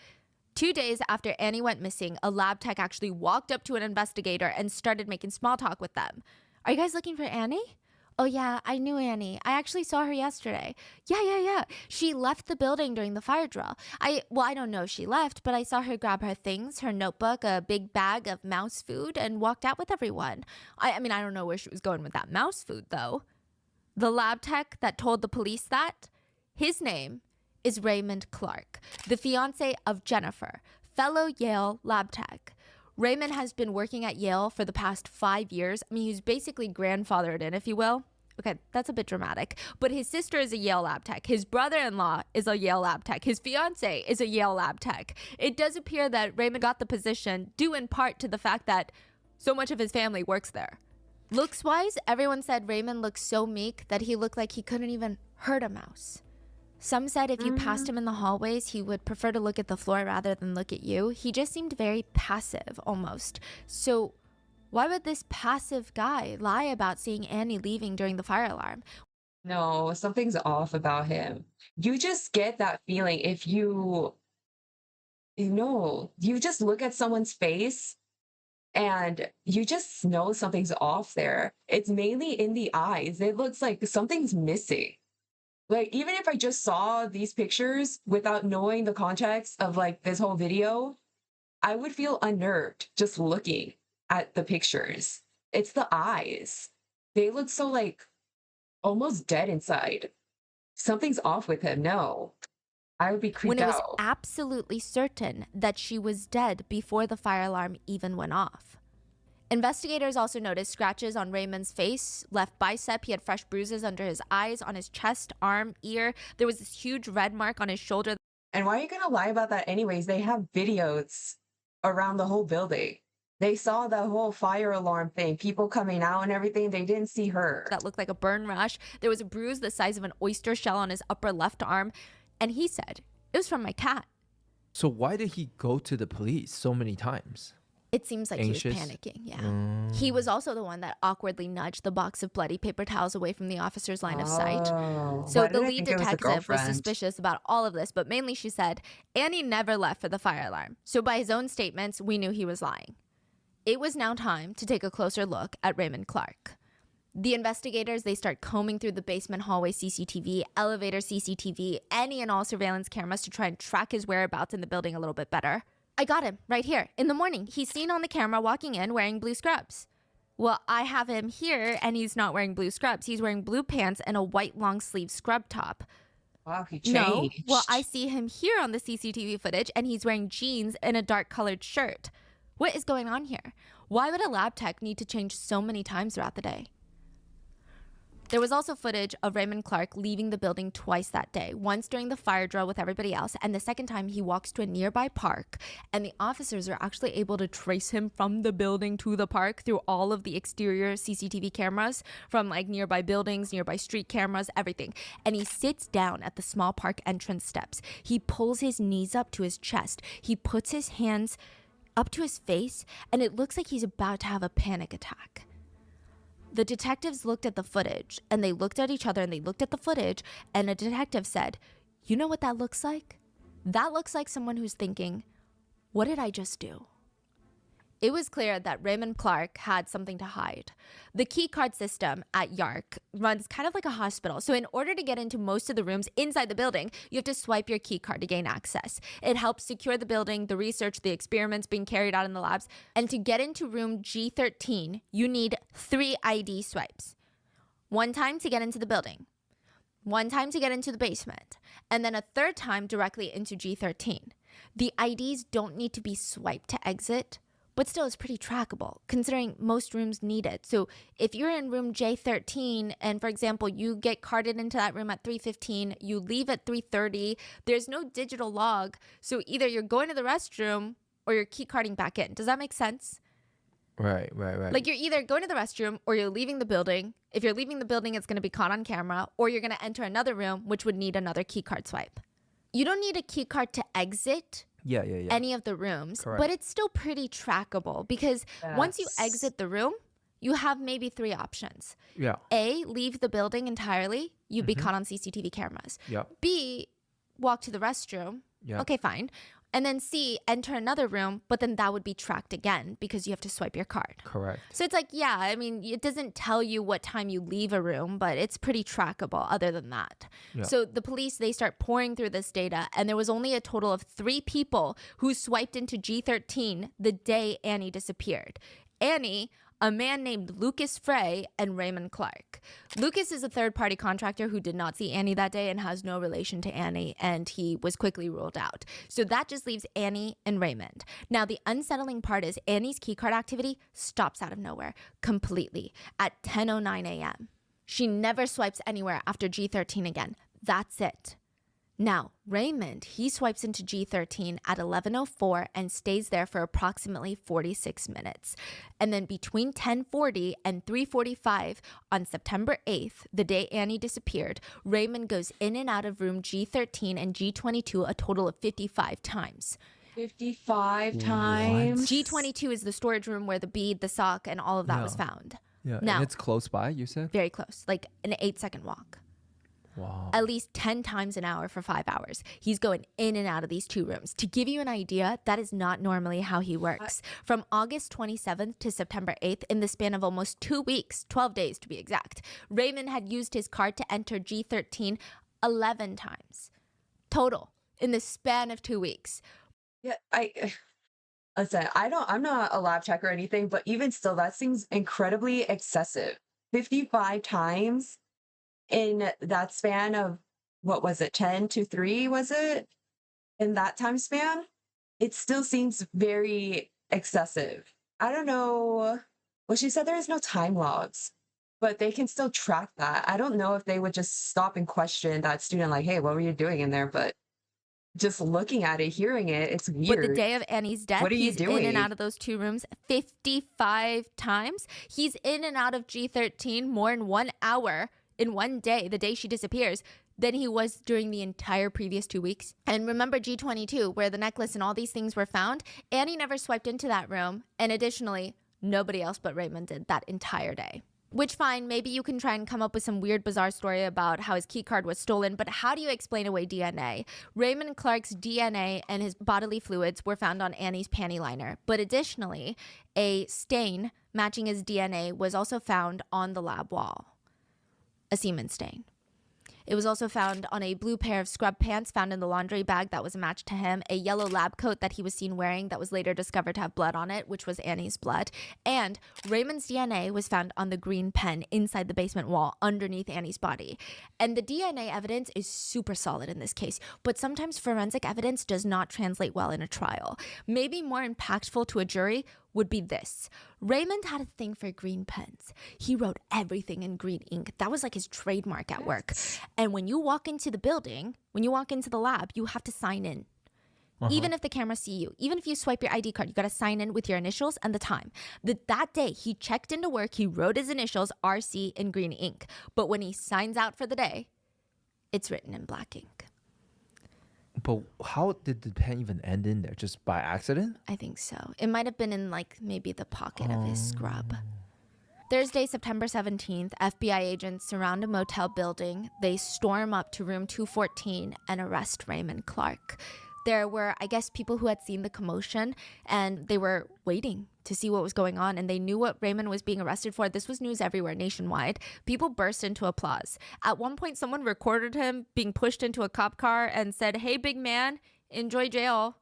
2 days after Annie went missing, a lab tech actually walked up to an investigator and started making small talk with them. Are you guys looking for Annie? Oh yeah, I knew Annie. I actually saw her yesterday. Yeah. She left the building during the fire drill. I don't know if she left, but I saw her grab her things, her notebook, a big bag of mouse food, and walked out with everyone. I mean, I don't know where she was going with that mouse food, though. The lab tech that told the police that, his name is Raymond Clark, the fiance of Jennifer, fellow Yale lab tech. Raymond has been working at Yale for the past 5 years. I mean, he's basically grandfathered in, if you will. Okay, that's a bit dramatic. But his sister is a Yale lab tech. His brother-in-law is a Yale lab tech. His fiance is a Yale lab tech. It does appear that Raymond got the position due in part to the fact that so much of his family works there. Looks-wise, everyone said Raymond looked so meek that he looked like he couldn't even hurt a mouse. Some said if you passed him in the hallways, he would prefer to look at the floor rather than look at you. He just seemed very passive, almost. So why would this passive guy lie about seeing Annie leaving during the fire alarm? No, something's off about him. You just get that feeling if you just look at someone's face and you just know something's off there. It's mainly in the eyes. It looks like something's missing. Like, even if I just saw these pictures without knowing the context of like this whole video, I would feel unnerved just looking at the pictures. It's the eyes. They look so like almost dead inside. Something's off with him. No, I would be When creeped it was out. absolutely certain that she was dead before the fire alarm even went off. Investigators also noticed scratches on Raymond's face, left bicep. He had fresh bruises under his eyes, on his chest, arm, ear. There was this huge red mark on his shoulder. And why are you going to lie about that anyways? They have videos around the whole building. They saw the whole fire alarm thing, people coming out and everything. They didn't see her. That looked like a burn rash. There was a bruise the size of an oyster shell on his upper left arm. And he said, it was from my cat. So why did he go to the police so many times? It seems like Anxious? he was panicking, yeah. He was also the one that awkwardly nudged the box of bloody paper towels away from the officer's line of sight. Oh, So why the did I lead think it was the detective was girlfriend? suspicious about all of this, but mainly she said, Annie never left for the fire alarm. So by his own statements, we knew he was lying. It was now time to take a closer look at Raymond Clark. The investigators, they start combing through the basement hallway CCTV, elevator CCTV, any and all surveillance cameras to try and track his whereabouts in the building a little bit better. I got him right here. In the morning, he's seen on the camera walking in wearing blue scrubs. Well, I have him here and he's not wearing blue scrubs. He's wearing blue pants and a white long sleeve scrub top. Wow, he changed. No, well, I see him here on the CCTV footage and he's wearing jeans and a dark colored shirt. What is going on here? Why would a lab tech need to change so many times throughout the day? There was also footage of Raymond Clark leaving the building twice that day, once during the fire drill with everybody else, and the second time he walks to a nearby park, and the officers are actually able to trace him from the building to the park through all of the exterior CCTV cameras, from like nearby buildings, nearby street cameras, everything. And he sits down at the small park entrance steps. He pulls his knees up to his chest. He puts his hands up to his face, and it looks like he's about to have a panic attack. The detectives looked at the footage, and they looked at each other, and they looked at the footage, and a detective said, you know what that looks like? That looks like someone who's thinking, what did I just do? It was clear that Raymond Clark had something to hide. The key card system at YARC runs kind of like a hospital. So in order to get into most of the rooms inside the building, you have to swipe your key card to gain access. It helps secure the building, the research, the experiments being carried out in the labs. And to get into room G13, you need 3 ID swipes. 1 time to get into the building, 1 time to get into the basement, and then a 3rd time directly into G13. The IDs don't need to be swiped to exit, but still it's pretty trackable considering most rooms need it. So if you're in room J13 and, for example, you get carted into that room at 3:15, you leave at 3:30, there's no digital log. So either you're going to the restroom or you're key carding back in. Does that make sense? Right. Like you're either going to the restroom or you're leaving the building. If you're leaving the building, it's going to be caught on camera, or you're going to enter another room, which would need another key card swipe. You don't need a key card to exit Yeah. any of the rooms, Correct. but it's still pretty trackable because once you Yes. exit the room, you have maybe 3 options. Yeah. A, leave the building entirely. You'd be Mhm. caught on CCTV cameras. Yeah. B, walk to the restroom. Yeah. Okay, fine. And then C, enter another room, but then that would be tracked again because you have to swipe your card. Correct. So it's like, yeah, I mean, it doesn't tell you what time you leave a room, but it's pretty trackable other than that. Yeah. So the police, they start pouring through this data, and there was only a total of 3 people who swiped into G13 the day Annie disappeared. Annie, a man named Lucas Frey, and Raymond Clark. Lucas is a third-party contractor who did not see Annie that day and has no relation to Annie, and he was quickly ruled out. So that just leaves Annie and Raymond. Now, the unsettling part is Annie's keycard activity stops out of nowhere completely at 10:09 a.m. She never swipes anywhere after G13 again. That's it. Now, Raymond, he swipes into G13 at 11:04 and stays there for approximately 46 minutes. And then between 10:40 and 3:45 on September 8th, the day Annie disappeared, Raymond goes in and out of room G13 and G22 a total of 55 times. 55 times. G22 is the storage room where the bead, the sock, and all of that Yeah. was found. Yeah. Now- And it's close by, you said? Very close, like an 8-second walk. Wow. At least 10 times an hour for 5 hours. He's going in and out of these 2 rooms. To give you an idea, that is not normally how he works. From August 27th to September 8th, in the span of almost 2 weeks, 12 days to be exact, Raymond had used his card to enter G13 11 times total in the span of 2 weeks. Yeah, listen, I'm not a lab check or anything, but even still, that seems incredibly excessive. 55 times in that span of, what was it, 10 to 3, was it? In that time span, it still seems very excessive. I don't know. Well, she said there is no time logs, but they can still track that. I don't know if they would just stop and question that student, like, hey, what were you doing in there? But just looking at it, hearing it, it's weird. But the day of Annie's death, What are you he's in doing? and out of those 2 rooms 55 times. He's in and out of G13 more in 1 hour in one day, the day she disappears, than he was during the entire previous 2 weeks. And remember G22, where the necklace and all these things were found? Annie never swiped into that room. And additionally, nobody else but Raymond did that entire day. Which, fine, maybe you can try and come up with some weird, bizarre story about how his keycard was stolen, but how do you explain away DNA? Raymond Clark's DNA and his bodily fluids were found on Annie's panty liner, but additionally, a stain matching his DNA was also found on the lab wall, a semen stain. It was also found on a blue pair of scrub pants found in the laundry bag that was a match to him, a yellow lab coat that he was seen wearing that was later discovered to have blood on it, which was Annie's blood, and Raymond's DNA was found on the green pen inside the basement wall underneath Annie's body. And the DNA evidence is super solid in this case, but sometimes forensic evidence does not translate well in a trial. Maybe more impactful to a jury would be this. Raymond had a thing for green pens. He wrote everything in green ink. That was like his trademark at work. And when you walk into the building, when you walk into the lab, you have to sign in. Even if the cameras see you, even if you swipe your ID card, you got to sign in with your initials and the time. That day, he checked into work, he wrote his initials, RC, in green ink. But when he signs out for the day, it's written in black ink. But how did the pen even end in there? Just by accident? I think so. It might have been in like maybe the pocket of his scrub. Thursday, September 17th, FBI agents surround a motel building. They storm up to room 214 and arrest Raymond Clark. There were, I guess, people who had seen the commotion and they were waiting to see what was going on, and they knew what Raymond was being arrested for. This was news everywhere nationwide. People burst into applause. At one point, someone recorded him being pushed into a cop car and said, "Hey, big man, enjoy jail."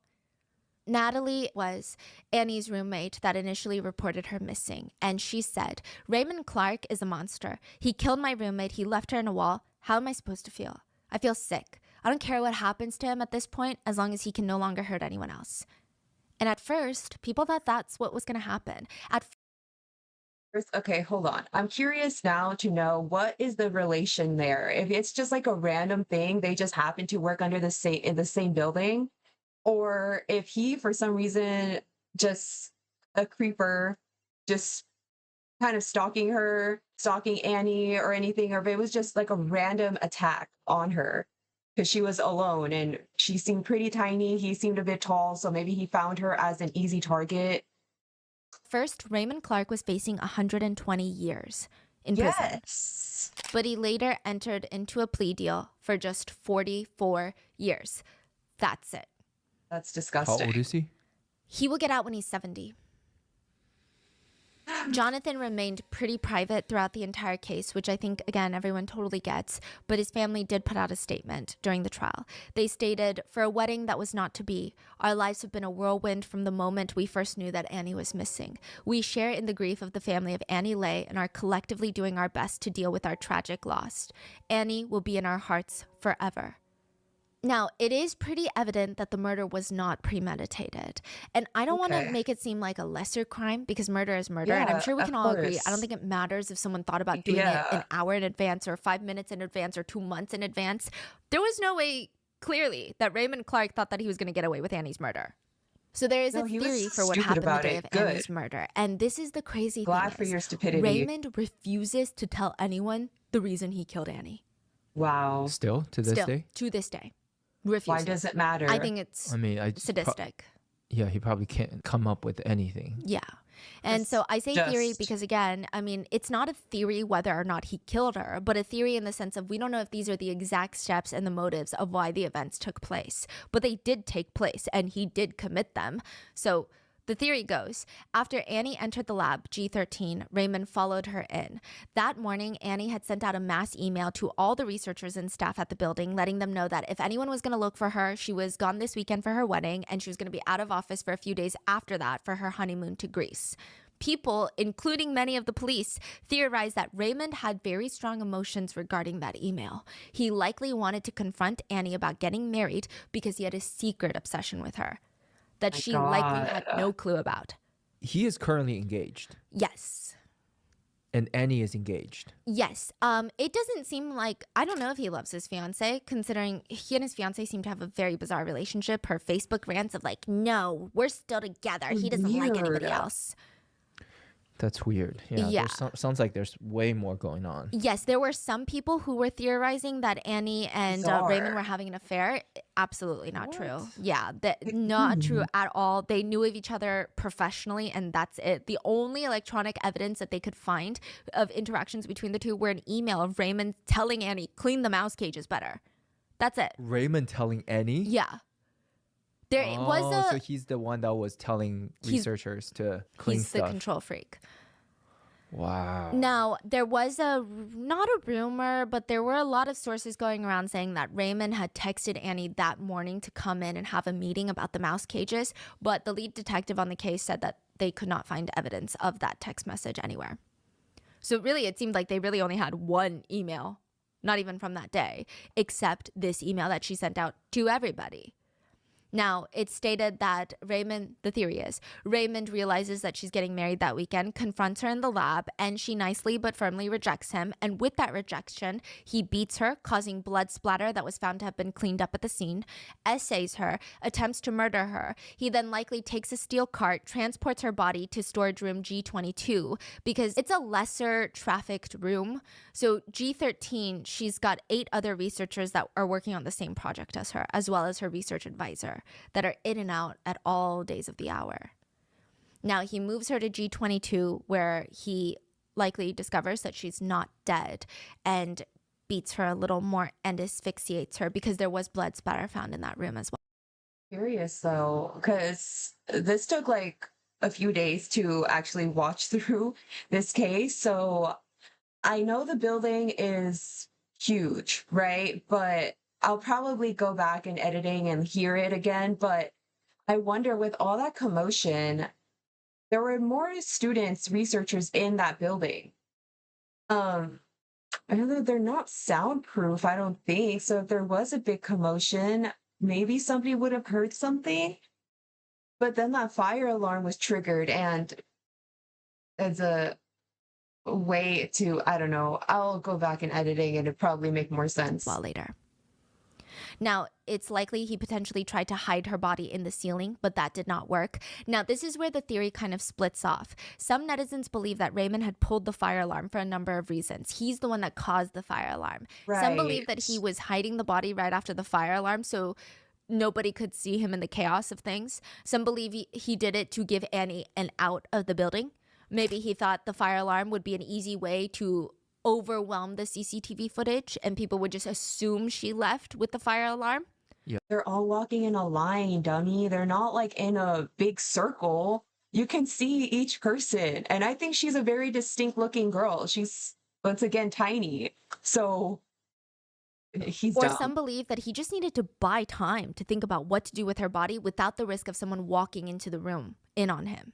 Natalie was Annie's roommate that initially reported her missing, and she said, "Raymond Clark is a monster. He killed my roommate. He left her in a wall. How am I supposed to feel? I feel sick. I don't care what happens to him at this point as long as he can no longer hurt anyone else." And at first, people thought that's what was going to happen. Okay, hold on. I'm curious now to know what is the relation there. If it's just like a random thing, they just happen to work under the same in the same building, or if he for some reason just a creeper just kind of stalking her, stalking Annie or anything, or if it was just like a random attack on her because she was alone and she seemed pretty tiny. He seemed a bit tall, so maybe he found her as an easy target. First, Raymond Clark was facing 120 years in prison, Yes. but he later entered into a plea deal for just 44 years. That's it. That's How disgusting. old is he? He will get out when he's 70. Jonathan remained pretty private throughout the entire case, which I think, again, everyone totally gets, but his family did put out a statement during the trial. They stated, "For a wedding that was not to be, our lives have been a whirlwind from the moment we first knew that Annie was missing. We share in the grief of the family of Annie Lay and are collectively doing our best to deal with our tragic loss. Annie will be in our hearts forever." Now, it is pretty evident that the murder was not premeditated. And I don't want to Okay. make it seem like a lesser crime because murder is murder. And I'm Yeah, sure we of can all agree. I don't course. think it matters if someone thought about doing it an Yeah. hour in advance or 5 minutes in advance or 2 months in advance. There was no way, clearly, that Raymond Clark thought that he was going to get away with Annie's murder. So there is No, a he was theory for what stupid happened the about day it. of Good. Annie's murder. And this is the crazy Glad thing for is, your stupidity. Raymond refuses to tell anyone the reason he killed Annie. Wow. Still to this Still, day? to this day. Why Refuses. does it matter? I think it's I mean, sadistic. yeah, he probably can't come up with anything. Yeah. And so I say theory just- because, again, I mean, it's not a theory whether or not he killed her, but a theory in the sense of we don't know if these are the exact steps and the motives of why the events took place. But they did take place and he did commit them. So the theory goes, after Annie entered the lab, G13, Raymond followed her in. That morning, Annie had sent out a mass email to all the researchers and staff at the building, letting them know that if anyone was going to look for her, she was gone this weekend for her wedding, and she was going to be out of office for a few days after that for her honeymoon to Greece. People, including many of the police, theorized that Raymond had very strong emotions regarding that email. He likely wanted to confront Annie about getting married because he had a secret obsession with her that My she likely had God. no clue about. He is currently engaged, Yes. and Annie is engaged. Yes. It doesn't seem like, I don't know if he loves his fiance, considering he and his fiance seem to have a very bizarre relationship. Her Facebook rants of like, no, we're still together. He doesn't like anybody Weird. else. That's weird. Yeah. Yeah. Sounds like there's way more going on. Yes, there were some people who were theorizing that Annie and Raymond Bizarre. were having an affair. Absolutely not true. What? Yeah, not true at all. They knew of each other professionally, and that's it. The only electronic evidence that they could find of interactions between the two were an email of Raymond telling Annie, clean the mouse cages better. That's it. Raymond telling Annie? Yeah. There was Oh, a. so he's the one that was telling researchers to clean He's the stuff. control freak. Wow. Now, there was not a rumor, but there were a lot of sources going around saying that Raymond had texted Annie that morning to come in and have a meeting about the mouse cages, but the lead detective on the case said that they could not find evidence of that text message anywhere. So really, it seemed like they really only had one email, not even from that day, except this email that she sent out to everybody. Now, it's stated that Raymond, the theory is, Raymond realizes that she's getting married that weekend, confronts her in the lab, and she nicely but firmly rejects him. And with that rejection, he beats her, causing blood splatter that was found to have been cleaned up at the scene, essays her, attempts to murder her. He then likely takes a steel cart, transports her body to storage room G22, because it's a lesser trafficked room. So G13, she's got 8 other researchers that are working on the same project as her, as well as her research advisor, that are in and out at all days of the hour. Now, he moves her to G22, where he likely discovers that she's not dead and beats her a little more and asphyxiates her because there was blood spatter found in that room as well. Curious though, because this took like a few days to actually watch through this case. So I know the building is huge, right? But I'll probably go back in editing and hear it again. But I wonder, with all that commotion, there were more students, researchers in that building. Um, I know they're not soundproof, I don't think. So if there was a big commotion, maybe somebody would have heard something. But then that fire alarm was triggered, and as a way to, I don't know, I'll go back in editing and it'd probably make more sense. While later. Now, it's likely he potentially tried to hide her body in the ceiling, but that did not work. Now, this is where the theory kind of splits off. Some netizens believe that Raymond had pulled the fire alarm for a number of reasons. He's the one that caused the fire alarm. Some believe that he was hiding the body right after the fire alarm, so nobody could see him in the chaos of things. Some believe he did it to give Annie an out of the building. Maybe he thought the fire alarm would be an easy way to overwhelm the CCTV footage and people would just assume she left with the fire alarm. They're all walking in a line, dummy. They're not like in a big circle. You can see each person. And I think she's a very distinct looking girl. She's, once again, tiny. So he's Or dumb. some believe that he just needed to buy time to think about what to do with her body without the risk of someone walking into the room in on him.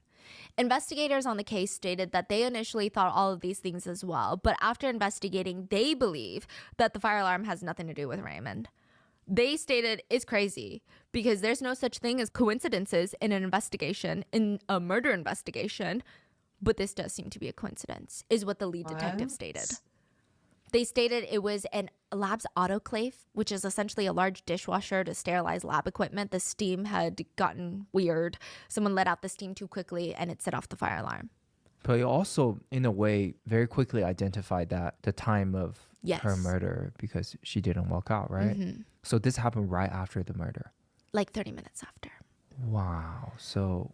Investigators on the case stated that they initially thought all of these things as well, but after investigating, they believe that the fire alarm has nothing to do with Raymond. They stated it's crazy because there's no such thing as coincidences in an investigation, in a murder investigation, but this does seem to be a coincidence, is what the lead detective stated. They stated it was an lab's autoclave, which is essentially a large dishwasher to sterilize lab equipment. The steam had gotten weird. Someone let out the steam too quickly and it set off the fire alarm. But you also, in a way, very quickly identified that the time of her murder because she didn't walk out, right? Mm-hmm. So this happened right after the murder. Like 30 minutes after. Wow. So,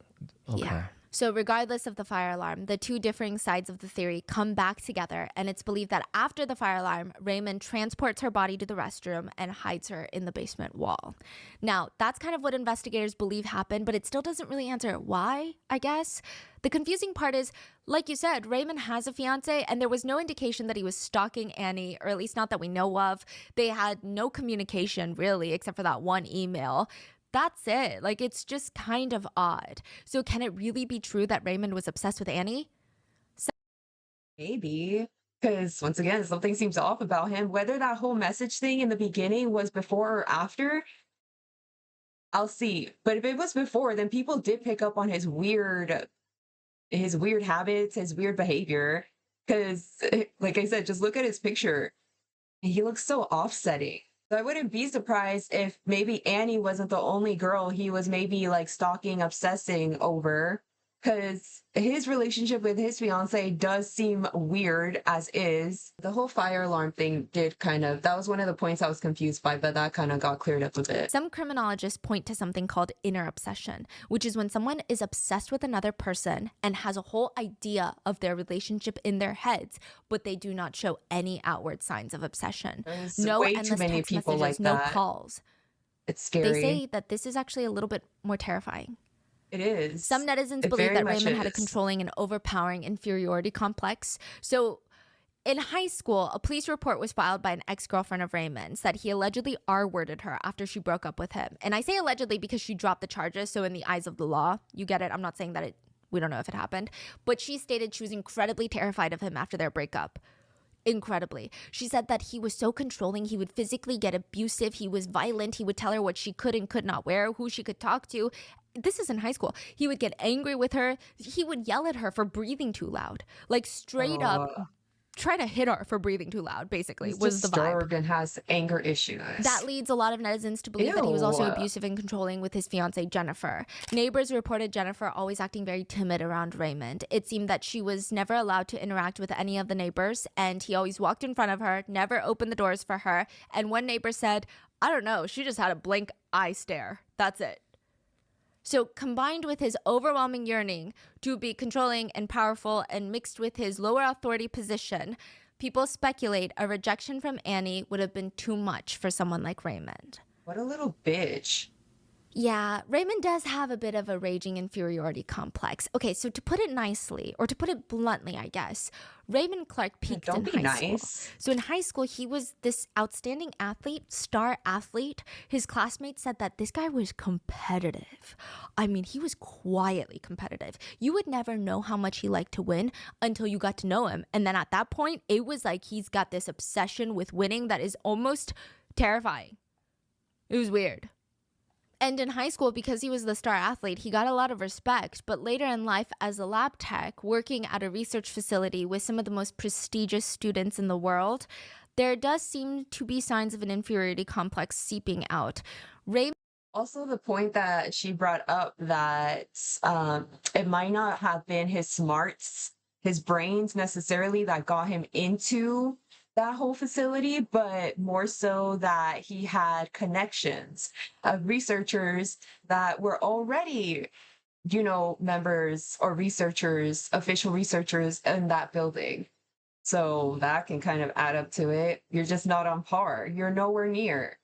okay. Yeah. So regardless of the fire alarm, the two differing sides of the theory come back together, and it's believed that after the fire alarm, Raymond transports her body to the restroom and hides her in the basement wall. Now, that's kind of what investigators believe happened, but it still doesn't really answer why, I guess. The confusing part is, like you said, Raymond has a fiance, and there was no indication that he was stalking Annie, or at least not that we know of. They had no communication, really, except for that one email. That's it. Like, it's just kind of odd. So can it really be true that Raymond was obsessed with Annie? Maybe. Because once again, something seems off about him. Whether that whole message thing in the beginning was before or after, I'll see. But if it was before, then people did pick up on his weird habits, his weird behavior. Because, like I said, just look at his picture. He looks so offsetting. So I wouldn't be surprised if maybe Annie wasn't the only girl he was maybe like stalking, obsessing over, because his relationship with his fiance does seem weird as is. The whole fire alarm thing that was one of the points I was confused by, but that kind of got cleared up a bit. Some criminologists point to something called inner obsession, which is when someone is obsessed with another person and has a whole idea of their relationship in their heads, but they do not show any outward signs of obsession. There's No way endless too many text people messages, like no that. calls. It's scary. They say that this is actually a little bit more terrifying. It is. Some netizens It believe very that much Raymond had a is. controlling and overpowering inferiority complex. So in high school, a police report was filed by an ex-girlfriend of Raymond's that he allegedly R-worded her after she broke up with him. And I say allegedly because she dropped the charges, so in the eyes of the law, you get it. I'm not saying that we don't know if it happened. But she stated she was incredibly terrified of him after their breakup. Incredibly. She said that he was so controlling, he would physically get abusive, he was violent, he would tell her what she could and could not wear, who she could talk to. This is in high school. He would get angry with her. He would yell at her for breathing too loud. Like straight up try to hit her for breathing too loud, basically, He's was the vibe. disturbed and has anger issues. That leads a lot of netizens to believe that he was also Ew. abusive and controlling with his fiancée, Jennifer. Neighbors reported Jennifer always acting very timid around Raymond. It seemed that she was never allowed to interact with any of the neighbors, and he always walked in front of her, never opened the doors for her. And one neighbor said, I don't know, she just had a blank eye stare. That's it. So combined with his overwhelming yearning to be controlling and powerful and mixed with his lower authority position, people speculate a rejection from Annie would have been too much for someone like Raymond. What a little bitch. Yeah, Raymond does have a bit of a raging inferiority complex. Okay, so to put it nicely, or to put it bluntly, I guess, Raymond Clark peaked Don't in be high nice. school. So in high school, he was this outstanding athlete, star athlete. His classmates said that this guy was competitive. I mean, he was quietly competitive. You would never know how much he liked to win until you got to know him. And then at that point, it was like he's got this obsession with winning that is almost terrifying. It was weird. And in high school, because he was the star athlete, he got a lot of respect. But later in life, as a lab tech, working at a research facility with some of the most prestigious students in the world, there does seem to be signs of an inferiority complex seeping out. Also, the point that she brought up that it might not have been his smarts, his brains necessarily that got him into that whole facility, but more so that he had connections of researchers that were already, members or researchers, official researchers in that building. So that can kind of add up to it. You're just not on par. You're nowhere near.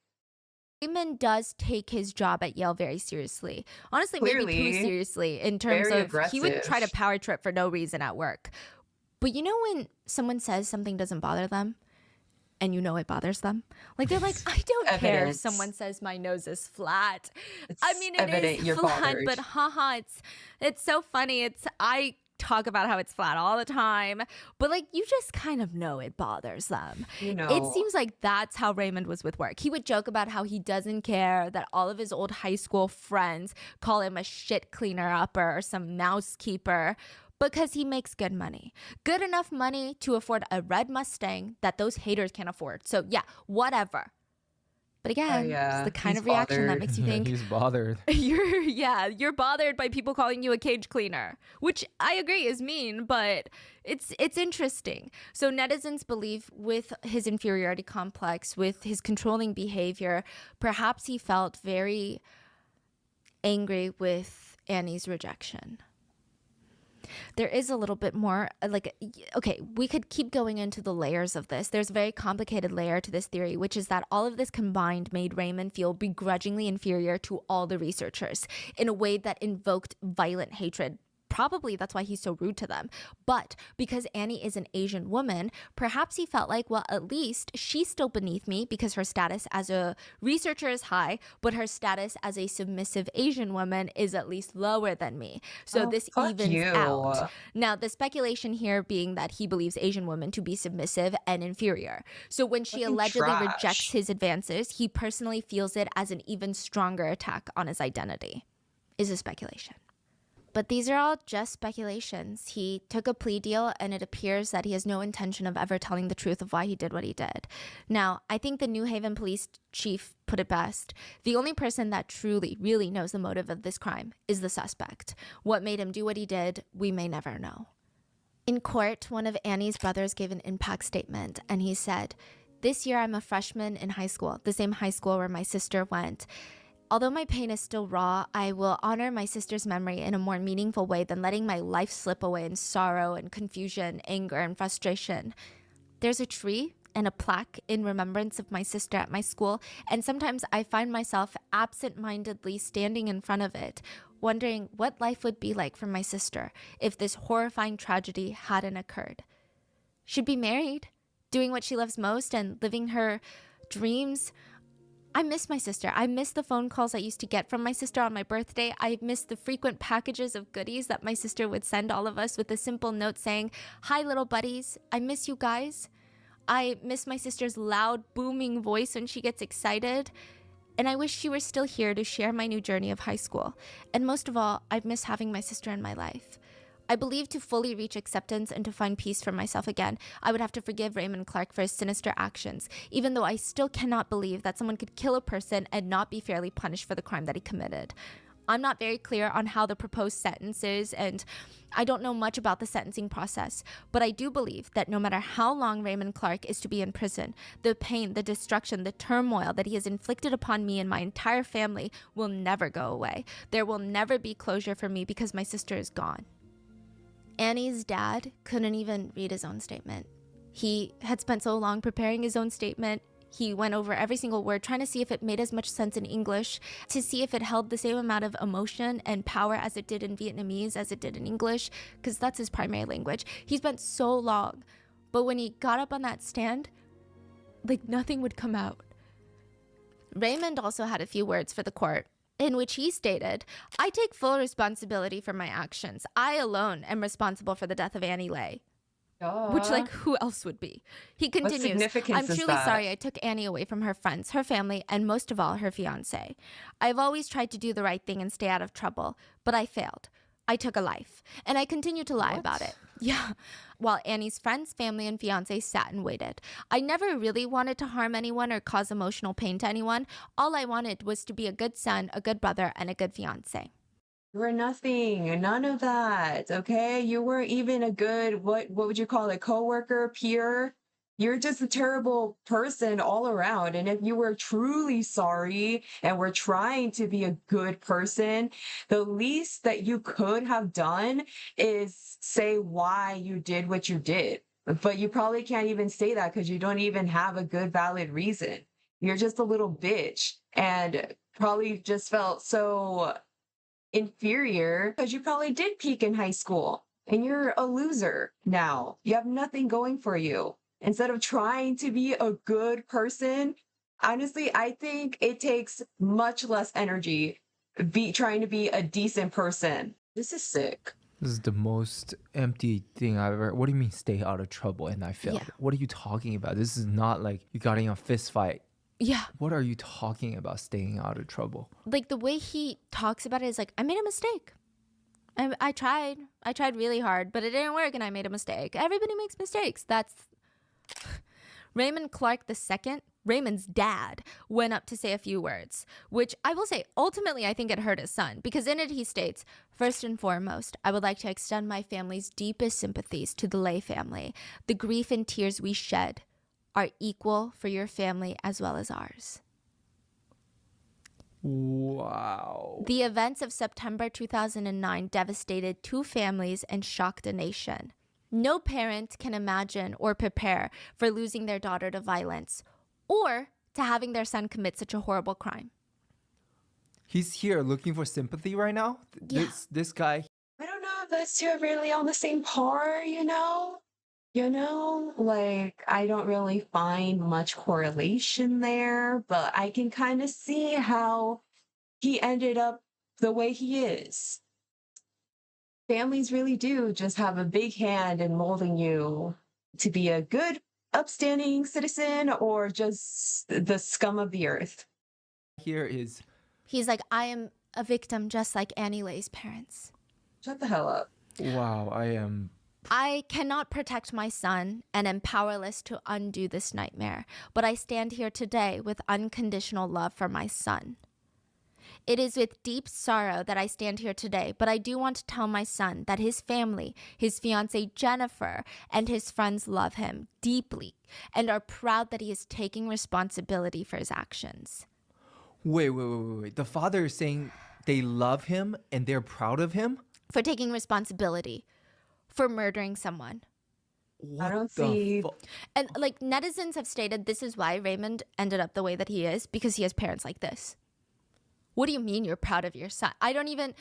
Raymond does take his job at Yale very seriously. Honestly, Clearly, maybe too seriously in terms very of he would try to aggressive. power trip for no reason at work. But you know when someone says something doesn't bother them and you know it bothers them? Like they're like, I don't care if Evidence. someone says my nose is flat. It's I mean, it evident is you're flat, bothered. but haha, it's so funny. I talk about how it's flat all the time, but like you just kind of know it bothers them. It seems like that's how Raymond was with work. He would joke about how he doesn't care that all of his old high school friends call him a shit cleaner upper or some mouse keeper because he makes good money. Good enough money to afford a red Mustang that those haters can't afford. So yeah, whatever. But again, it's the kind he's of reaction that bothered. makes you think He's bothered. you're bothered by people calling you a cage cleaner, which I agree is mean, but it's interesting. So netizens believe with his inferiority complex, with his controlling behavior, perhaps he felt very angry with Annie's rejection. There is a little bit more okay, we could keep going into the layers of this. There's a very complicated layer to this theory, which is that all of this combined made Raymond feel begrudgingly inferior to all the researchers in a way that invoked violent hatred. Probably that's why he's so rude to them. But because Annie is an Asian woman, perhaps he felt like, well, at least she's still beneath me because her status as a researcher is high, but her status as a submissive Asian woman is at least lower than me. So this evens out. Now, the speculation here being that he believes Asian women to be submissive and inferior. So when she allegedly rejects his advances, he personally feels it as an even stronger attack on his identity, is a speculation. But these are all just speculations. He took a plea deal, and it appears that he has no intention of ever telling the truth of why he did what he did. Now, I think the New Haven police chief put it best. The only person that truly, really knows the motive of this crime is the suspect. What made him do what he did, we may never know. In court, one of Annie's brothers gave an impact statement, and he said, "This year I'm a freshman in high school, the same high school where my sister went. Although my pain is still raw, I will honor my sister's memory in a more meaningful way than letting my life slip away in sorrow and confusion, anger and frustration. There's a tree and a plaque in remembrance of my sister at my school, and sometimes I find myself absent-mindedly standing in front of it, wondering what life would be like for my sister if this horrifying tragedy hadn't occurred. She'd be married, doing what she loves most and living her dreams. I miss my sister. I miss the phone calls I used to get from my sister on my birthday. I miss the frequent packages of goodies that my sister would send all of us with a simple note saying, 'Hi, little buddies. I miss you guys.' I miss my sister's loud, booming voice when she gets excited. And I wish she were still here to share my new journey of high school. And most of all, I miss having my sister in my life. I believe to fully reach acceptance and to find peace for myself again, I would have to forgive Raymond Clark for his sinister actions, even though I still cannot believe that someone could kill a person and not be fairly punished for the crime that he committed. I'm not very clear on how the proposed sentence is, and I don't know much about the sentencing process, but I do believe that no matter how long Raymond Clark is to be in prison, the pain, the destruction, the turmoil that he has inflicted upon me and my entire family will never go away. There will never be closure for me because my sister is gone." Annie's dad couldn't even read his own statement. He had spent so long preparing his own statement. He went over every single word, trying to see if it made as much sense in English, to see if it held the same amount of emotion and power as it did in Vietnamese, as it did in English, because that's his primary language. He spent so long, but when he got up on that stand, like nothing would come out. Raymond also had a few words for the court, in which he stated, "I take full responsibility for my actions. I alone am responsible for the death of Annie Lay." Which, Duh. like, who else would be? He What continues, I'm significance is truly that? sorry I took Annie away from her friends, her family, and most of all, her fiance. I've always tried to do the right thing and stay out of trouble, but I failed. I took a life, and I continue to lie about it. What? Yeah. While Annie's friends, family, and fiance sat and waited. I never really wanted to harm anyone or cause emotional pain to anyone. All I wanted was to be a good son, a good brother, and a good fiance. You were nothing, none of that. Okay. You weren't even a good, what would you call it, coworker, peer? You're just a terrible person all around. And if you were truly sorry and were trying to be a good person, the least that you could have done is say why you did what you did. But you probably can't even say that because you don't even have a good, valid reason. You're just a little bitch and probably just felt so inferior because you probably did peak in high school and you're a loser now. You have nothing going for you. Instead of trying to be a good person, honestly, I think it takes much less energy be trying to be a decent person. This is sick. This is the most empty thing I've ever. What do you mean stay out of trouble and I failed? Yeah. What are you talking about? This is not like you got in a fist fight. Yeah. What are you talking about staying out of trouble? Like, the way he talks about it is like, I made a mistake. I tried. I tried really hard, but it didn't work and I made a mistake. Everybody makes mistakes. That's Raymond Clark II, Raymond's dad, went up to say a few words, which I will say, ultimately, I think it hurt his son, because in it he states, first and foremost, I would like to extend my family's deepest sympathies to the Lay family. The grief and tears we shed are equal for your family as well as ours. Wow. The events of September 2009 devastated two families and shocked a nation. No parent can imagine or prepare for losing their daughter to violence or to having their son commit such a horrible crime. He's here looking for sympathy right now. Yeah. This guy. I don't know if those two are really on the same par, you know? Like I don't really find much correlation there, but I can kind of see how he ended up the way he is. Families really do just have a big hand in molding you to be a good, upstanding citizen or just the scum of the earth. Here is. He's like, I am a victim just like Annie Lay's parents. Shut the hell up. Wow, I cannot protect my son and am powerless to undo this nightmare, but I stand here today with unconditional love for my son. It is with deep sorrow that I stand here today, but I do want to tell my son that his family, his fiancée Jennifer, and his friends love him deeply and are proud that he is taking responsibility for his actions. Wait. The father is saying they love him and they're proud of him? For taking responsibility for murdering someone. I don't see. And like, netizens have stated this is why Raymond ended up the way that he is, because he has parents like this. What do you mean you're proud of your son? I don't even.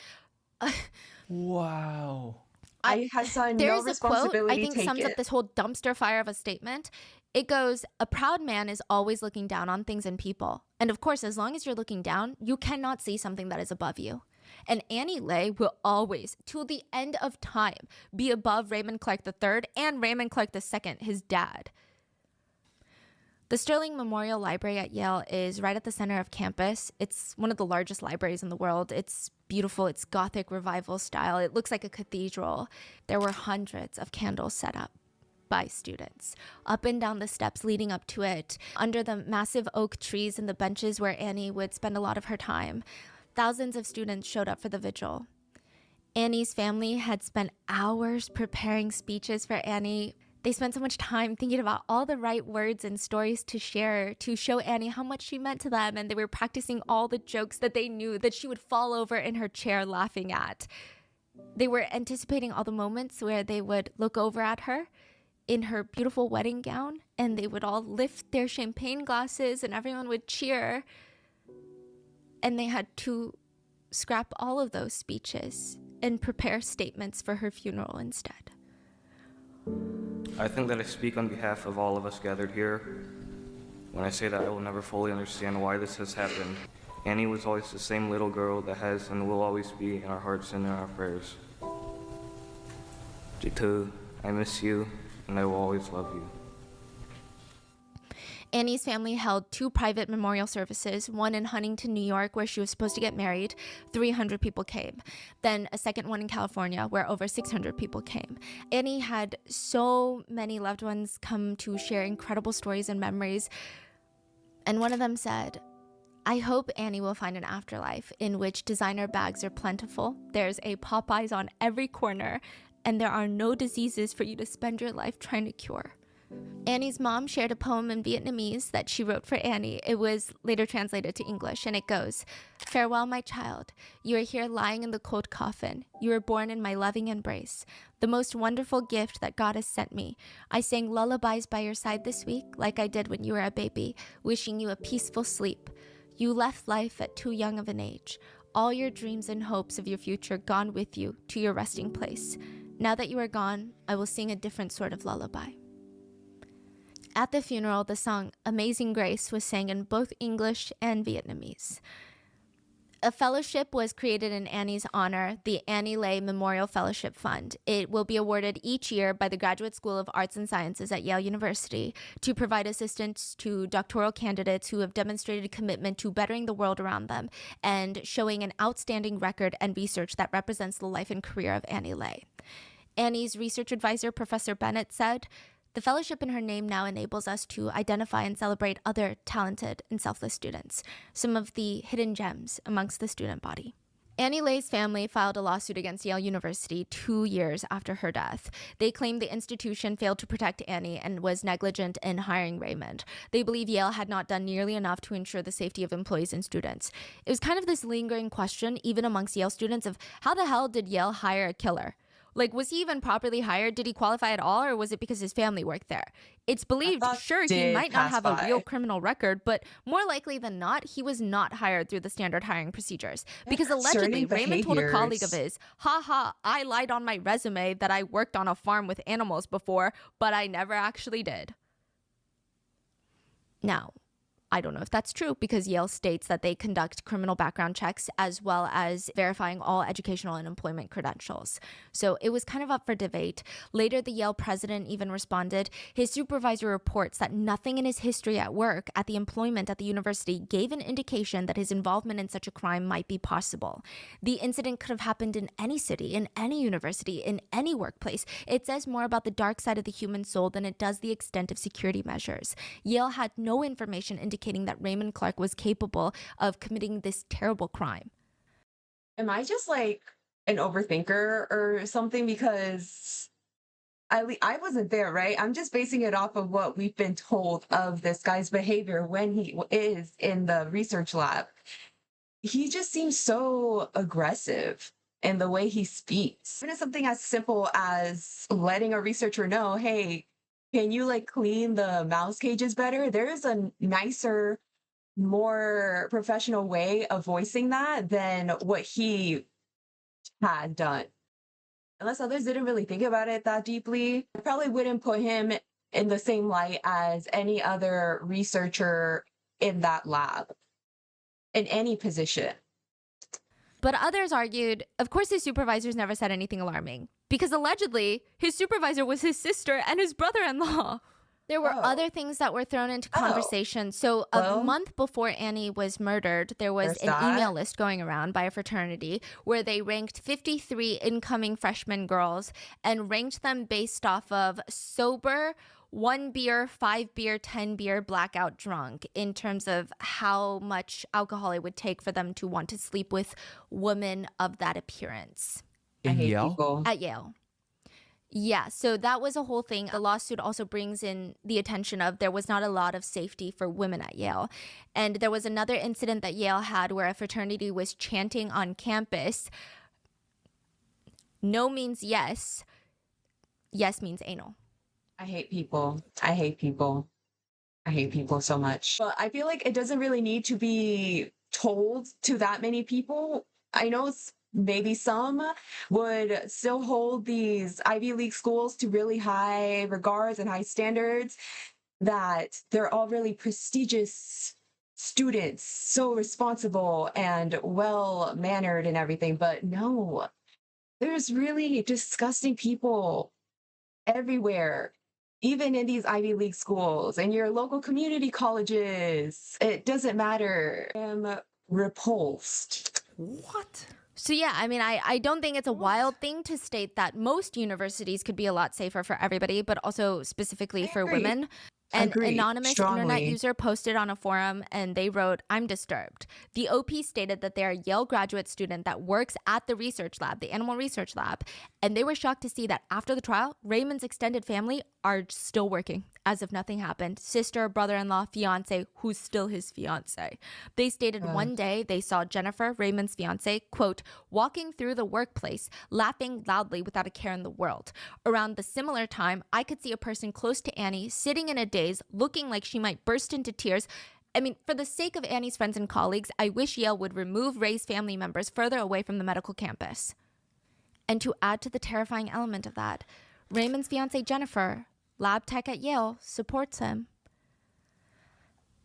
Wow. I had son There no is a quote responsibility. I think sums up this whole dumpster fire of a statement. It goes, a proud man is always looking down on things and people. And of course, as long as you're looking down, you cannot see something that is above you. And Annie Lay will always, till the end of time, be above Raymond Clark III and Raymond Clark II, his dad. The Sterling Memorial Library at Yale is right at the center of campus. It's one of the largest libraries in the world. It's beautiful. It's Gothic Revival style. It looks like a cathedral. There were hundreds of candles set up by students up and down the steps leading up to it, under the massive oak trees and the benches where Annie would spend a lot of her time. Thousands of students showed up for the vigil. Annie's family had spent hours preparing speeches for Annie. They spent so much time thinking about all the right words and stories to share to show Annie how much she meant to them, and they were practicing all the jokes that they knew that she would fall over in her chair laughing at. They were anticipating all the moments where they would look over at her in her beautiful wedding gown, and they would all lift their champagne glasses and everyone would cheer. And they had to scrap all of those speeches and prepare statements for her funeral instead. I think that I speak on behalf of all of us gathered here when I say that I will never fully understand why this has happened. Annie was always the same little girl that has and will always be in our hearts and in our prayers. Jitu, I miss you. and I will always love you. Annie's family held 2 private memorial services, one in Huntington, New York, where she was supposed to get married. 300 people came. Then a second one in California, where over 600 people came. Annie had so many loved ones come to share incredible stories and memories. And one of them said, "I hope Annie will find an afterlife in which designer bags are plentiful, there's a Popeyes on every corner, and there are no diseases for you to spend your life trying to cure." Annie's mom shared a poem in Vietnamese that she wrote for Annie. It was later translated to English, and it goes, "Farewell, my child. You are here lying in the cold coffin. You were born in my loving embrace, the most wonderful gift that God has sent me. I sang lullabies by your side this week, like I did when you were a baby, wishing you a peaceful sleep. You left life at too young of an age. All your dreams and hopes of your future gone with you to your resting place. Now that you are gone, I will sing a different sort of lullaby." At the funeral, the song Amazing Grace was sang in both English and Vietnamese. A fellowship was created in Annie's honor, the Annie Lay Memorial Fellowship Fund. It will be awarded each year by the Graduate School of Arts and Sciences at Yale University to provide assistance to doctoral candidates who have demonstrated commitment to bettering the world around them and showing an outstanding record and research that represents the life and career of Annie Lay. Annie's research advisor, Professor Bennett, said, "The fellowship in her name now enables us to identify and celebrate other talented and selfless students, some of the hidden gems amongst the student body." Annie Lay's family filed a lawsuit against Yale University 2 years after her death. They claimed the institution failed to protect Annie and was negligent in hiring Raymond. They believe Yale had not done nearly enough to ensure the safety of employees and students. It was kind of this lingering question, even amongst Yale students, of how the hell did Yale hire a killer? Like, was he even properly hired? Did he qualify at all, or was it because his family worked there? It's believed, sure, he might not have a real criminal record, but more likely than not, he was not hired through the standard hiring procedures. Because allegedly, Raymond told a colleague of his, I lied on my resume that I worked on a farm with animals before, but I never actually did." Now, I don't know if that's true because Yale states that they conduct criminal background checks as well as verifying all educational and employment credentials. So it was kind of up for debate. Later, the Yale president even responded. His supervisor reports that nothing in his history at work, at the employment at the university, gave an indication that his involvement in such a crime might be possible. The incident could have happened in any city, in any university, in any workplace. It says more about the dark side of the human soul than it does the extent of security measures. Yale had no information indicating that Raymond Clark was capable of committing this terrible crime. Am I just like an overthinker or something? Because I wasn't there, right? I'm just basing it off of what we've been told of this guy's behavior when he is in the research lab. He just seems so aggressive in the way he speaks. Even something as simple as letting a researcher know, hey, can you like clean the mouse cages better? There is a nicer, more professional way of voicing that than what he had done. Unless others didn't really think about it that deeply, I probably wouldn't put him in the same light as any other researcher in that lab, in any position. But others argued, of course his supervisors never said anything alarming, because allegedly his supervisor was his sister and his brother-in-law. There were other things that were thrown into conversation. So a month before Annie was murdered, there was an email list going around by a fraternity where they ranked 53 incoming freshman girls and ranked them based off of sober, 1 beer, 5 beer, 10 beer, blackout drunk, in terms of how much alcohol it would take for them to want to sleep with women of that appearance. In Yale? People. At Yale. Yeah, so that was a whole thing. The lawsuit also brings in the attention of there was not a lot of safety for women at Yale. And there was another incident that Yale had where a fraternity was chanting on campus, "No means yes. Yes means anal." I hate people. I hate people. I hate people so much. But I feel like it doesn't really need to be told to that many people. I know maybe some would still hold these Ivy League schools to really high regards and high standards, that they're all really prestigious students, so responsible and well-mannered and everything. But no, there's really disgusting people everywhere. even in these Ivy League schools and your local community colleges. It doesn't matter. I'm repulsed. What? So yeah, I mean, I don't think it's a wild thing to state that most universities could be a lot safer for everybody, but also specifically for women. An anonymous internet user posted on a forum and they wrote, "I'm disturbed. The OP stated that they're a Yale graduate student that works at the research lab, the animal research lab, and they were shocked to see that after the trial, Raymond's extended family are still working as if nothing happened. Sister, brother-in-law, fiance, who's still his fiance. They stated one day they saw Jennifer, Raymond's fiance, quote, walking through the workplace, laughing loudly without a care in the world. Around the similar time, I could see a person close to Annie sitting in a daze, looking like she might burst into tears. I mean, for the sake of Annie's friends and colleagues, I wish Yale would remove Ray's family members further away from the medical campus." And to add to the terrifying element of that, Raymond's fiance Jennifer, lab tech at Yale, supports him.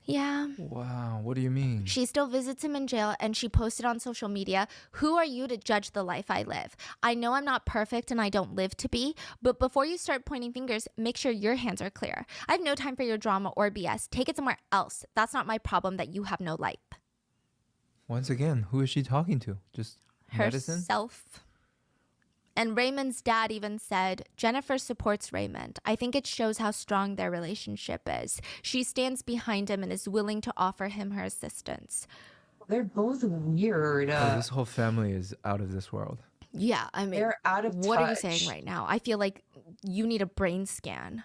Yeah. Wow, what do you mean? She still visits him in jail, and she posted on social media, "Who are you to judge the life I live? I know I'm not perfect and I don't live to be, but before you start pointing fingers, make sure your hands are clear. I have no time for your drama or BS. Take it somewhere else. That's not my problem that you have no life." Once again, who is she talking to? Just medicine? Herself. And Raymond's dad even said, "Jennifer supports Raymond. I think it shows how strong their relationship is. She stands behind him and is willing to offer him her assistance." They're both weird. Oh, this whole family is out of this world. Yeah, I mean, they're out of what are you touch. saying right now? I feel like you need a brain scan.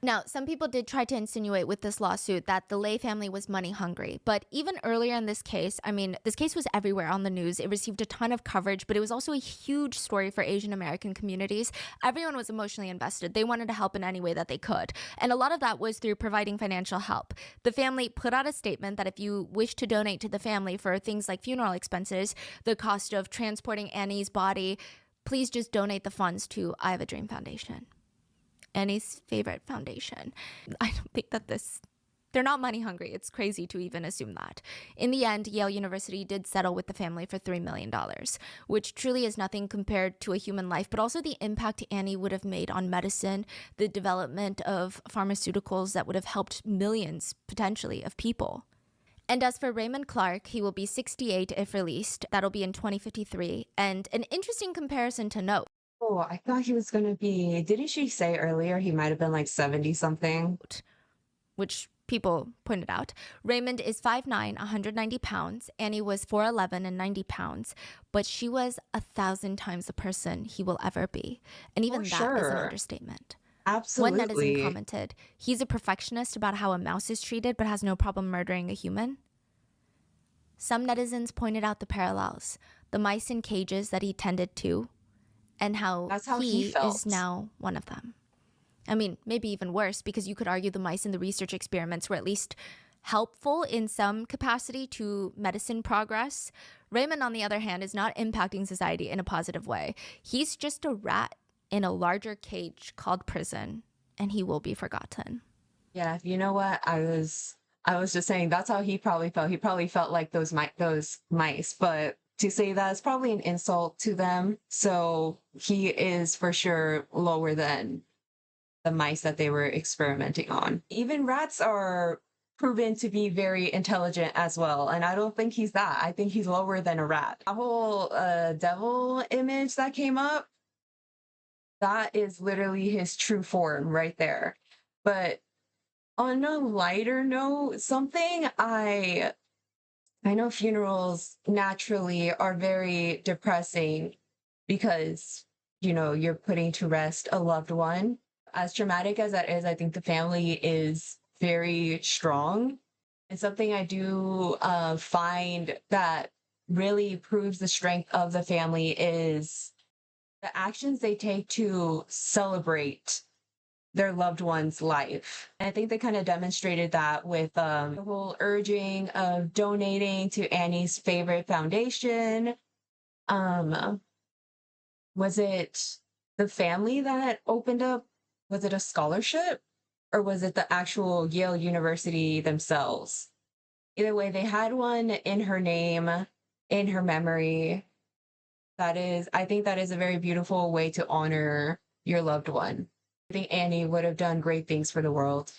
Now, some people did try to insinuate with this lawsuit that the Lay family was money hungry. But even earlier in this case, I mean, this case was everywhere on the news. It received a ton of coverage, but it was also a huge story for Asian American communities. Everyone was emotionally invested. They wanted to help in any way that they could. And a lot of that was through providing financial help. The family put out a statement that if you wish to donate to the family for things like funeral expenses, the cost of transporting Annie's body, please just donate the funds to I Have a Dream Foundation. Annie's favorite foundation. I don't think that they're not money hungry. It's crazy to even assume that. In the end, Yale University did settle with the family for $3 million, which truly is nothing compared to a human life, but also the impact Annie would have made on medicine, the development of pharmaceuticals that would have helped millions, potentially, of people. And as for Raymond Clark, he will be 68 if released. That'll be in 2053. And an interesting comparison to note. Oh, I thought he was going to be, didn't she say earlier he might have been like 70 something? Which people pointed out. Raymond is 5'9", 190 pounds. Annie was 4'11" and 90 pounds. But she was 1,000 times the person he will ever be. And even that is an understatement. Absolutely. One netizen commented, "He's a perfectionist about how a mouse is treated, but has no problem murdering a human." Some netizens pointed out the parallels. The mice in cages that he tended to, and how he is now one of them. I mean, maybe even worse, because you could argue the mice in the research experiments were at least helpful in some capacity to medicine progress. Raymond, on the other hand, is not impacting society in a positive way. He's just a rat in a larger cage called prison, and he will be forgotten. Yeah, you know what? I was just saying that's how he probably felt. He probably felt like those mice, but to say that is probably an insult to them. So he is for sure lower than the mice that they were experimenting on. Even rats are proven to be very intelligent as well. And I don't think he's that. I think he's lower than a rat. The whole devil image that came up, that is literally his true form right there. But on a lighter note, something I know funerals naturally are very depressing because, you know, you're putting to rest a loved one. As traumatic as that is, I think the family is very strong. And something I do find that really proves the strength of the family is the actions they take to celebrate their loved one's life. And I think they kind of demonstrated that with the whole urging of donating to Annie's favorite foundation. Was it the family that opened up? Was it a scholarship? Or was it the actual Yale University themselves? Either way, they had one in her name, in her memory. I think that is a very beautiful way to honor your loved one. I think Annie would have done great things for the world.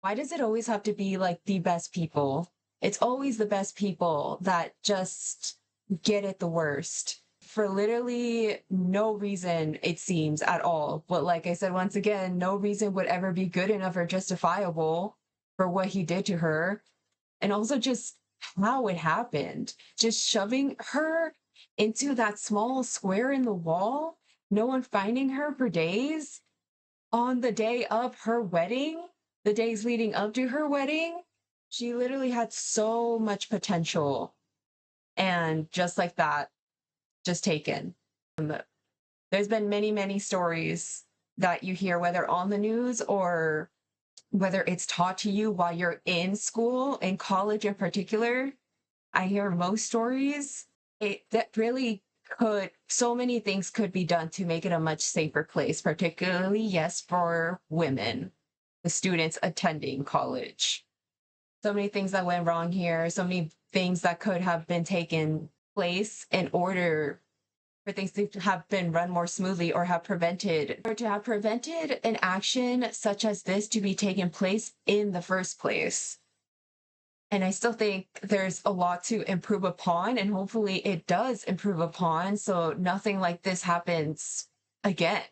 Why does it always have to be like the best people? It's always the best people that just get it the worst for literally no reason, it seems, at all. But like I said, once again, no reason would ever be good enough or justifiable for what he did to her. And also just how it happened, just shoving her into that small square in the wall, no one finding her for days on the day of her wedding, the days leading up to her wedding. She literally had so much potential. And just like that, just taken. There's been many, many stories that you hear, whether on the news or whether it's taught to you while you're in school, in college in particular. I hear most stories. That really could, so many things could be done to make it a much safer place, particularly, yes, for women, the students attending college. So many things that went wrong here, so many things that could have been taken place in order for things to have been run more smoothly or to have prevented an action such as this to be taken place in the first place. And I still think there's a lot to improve upon, and hopefully it does improve upon so nothing like this happens again.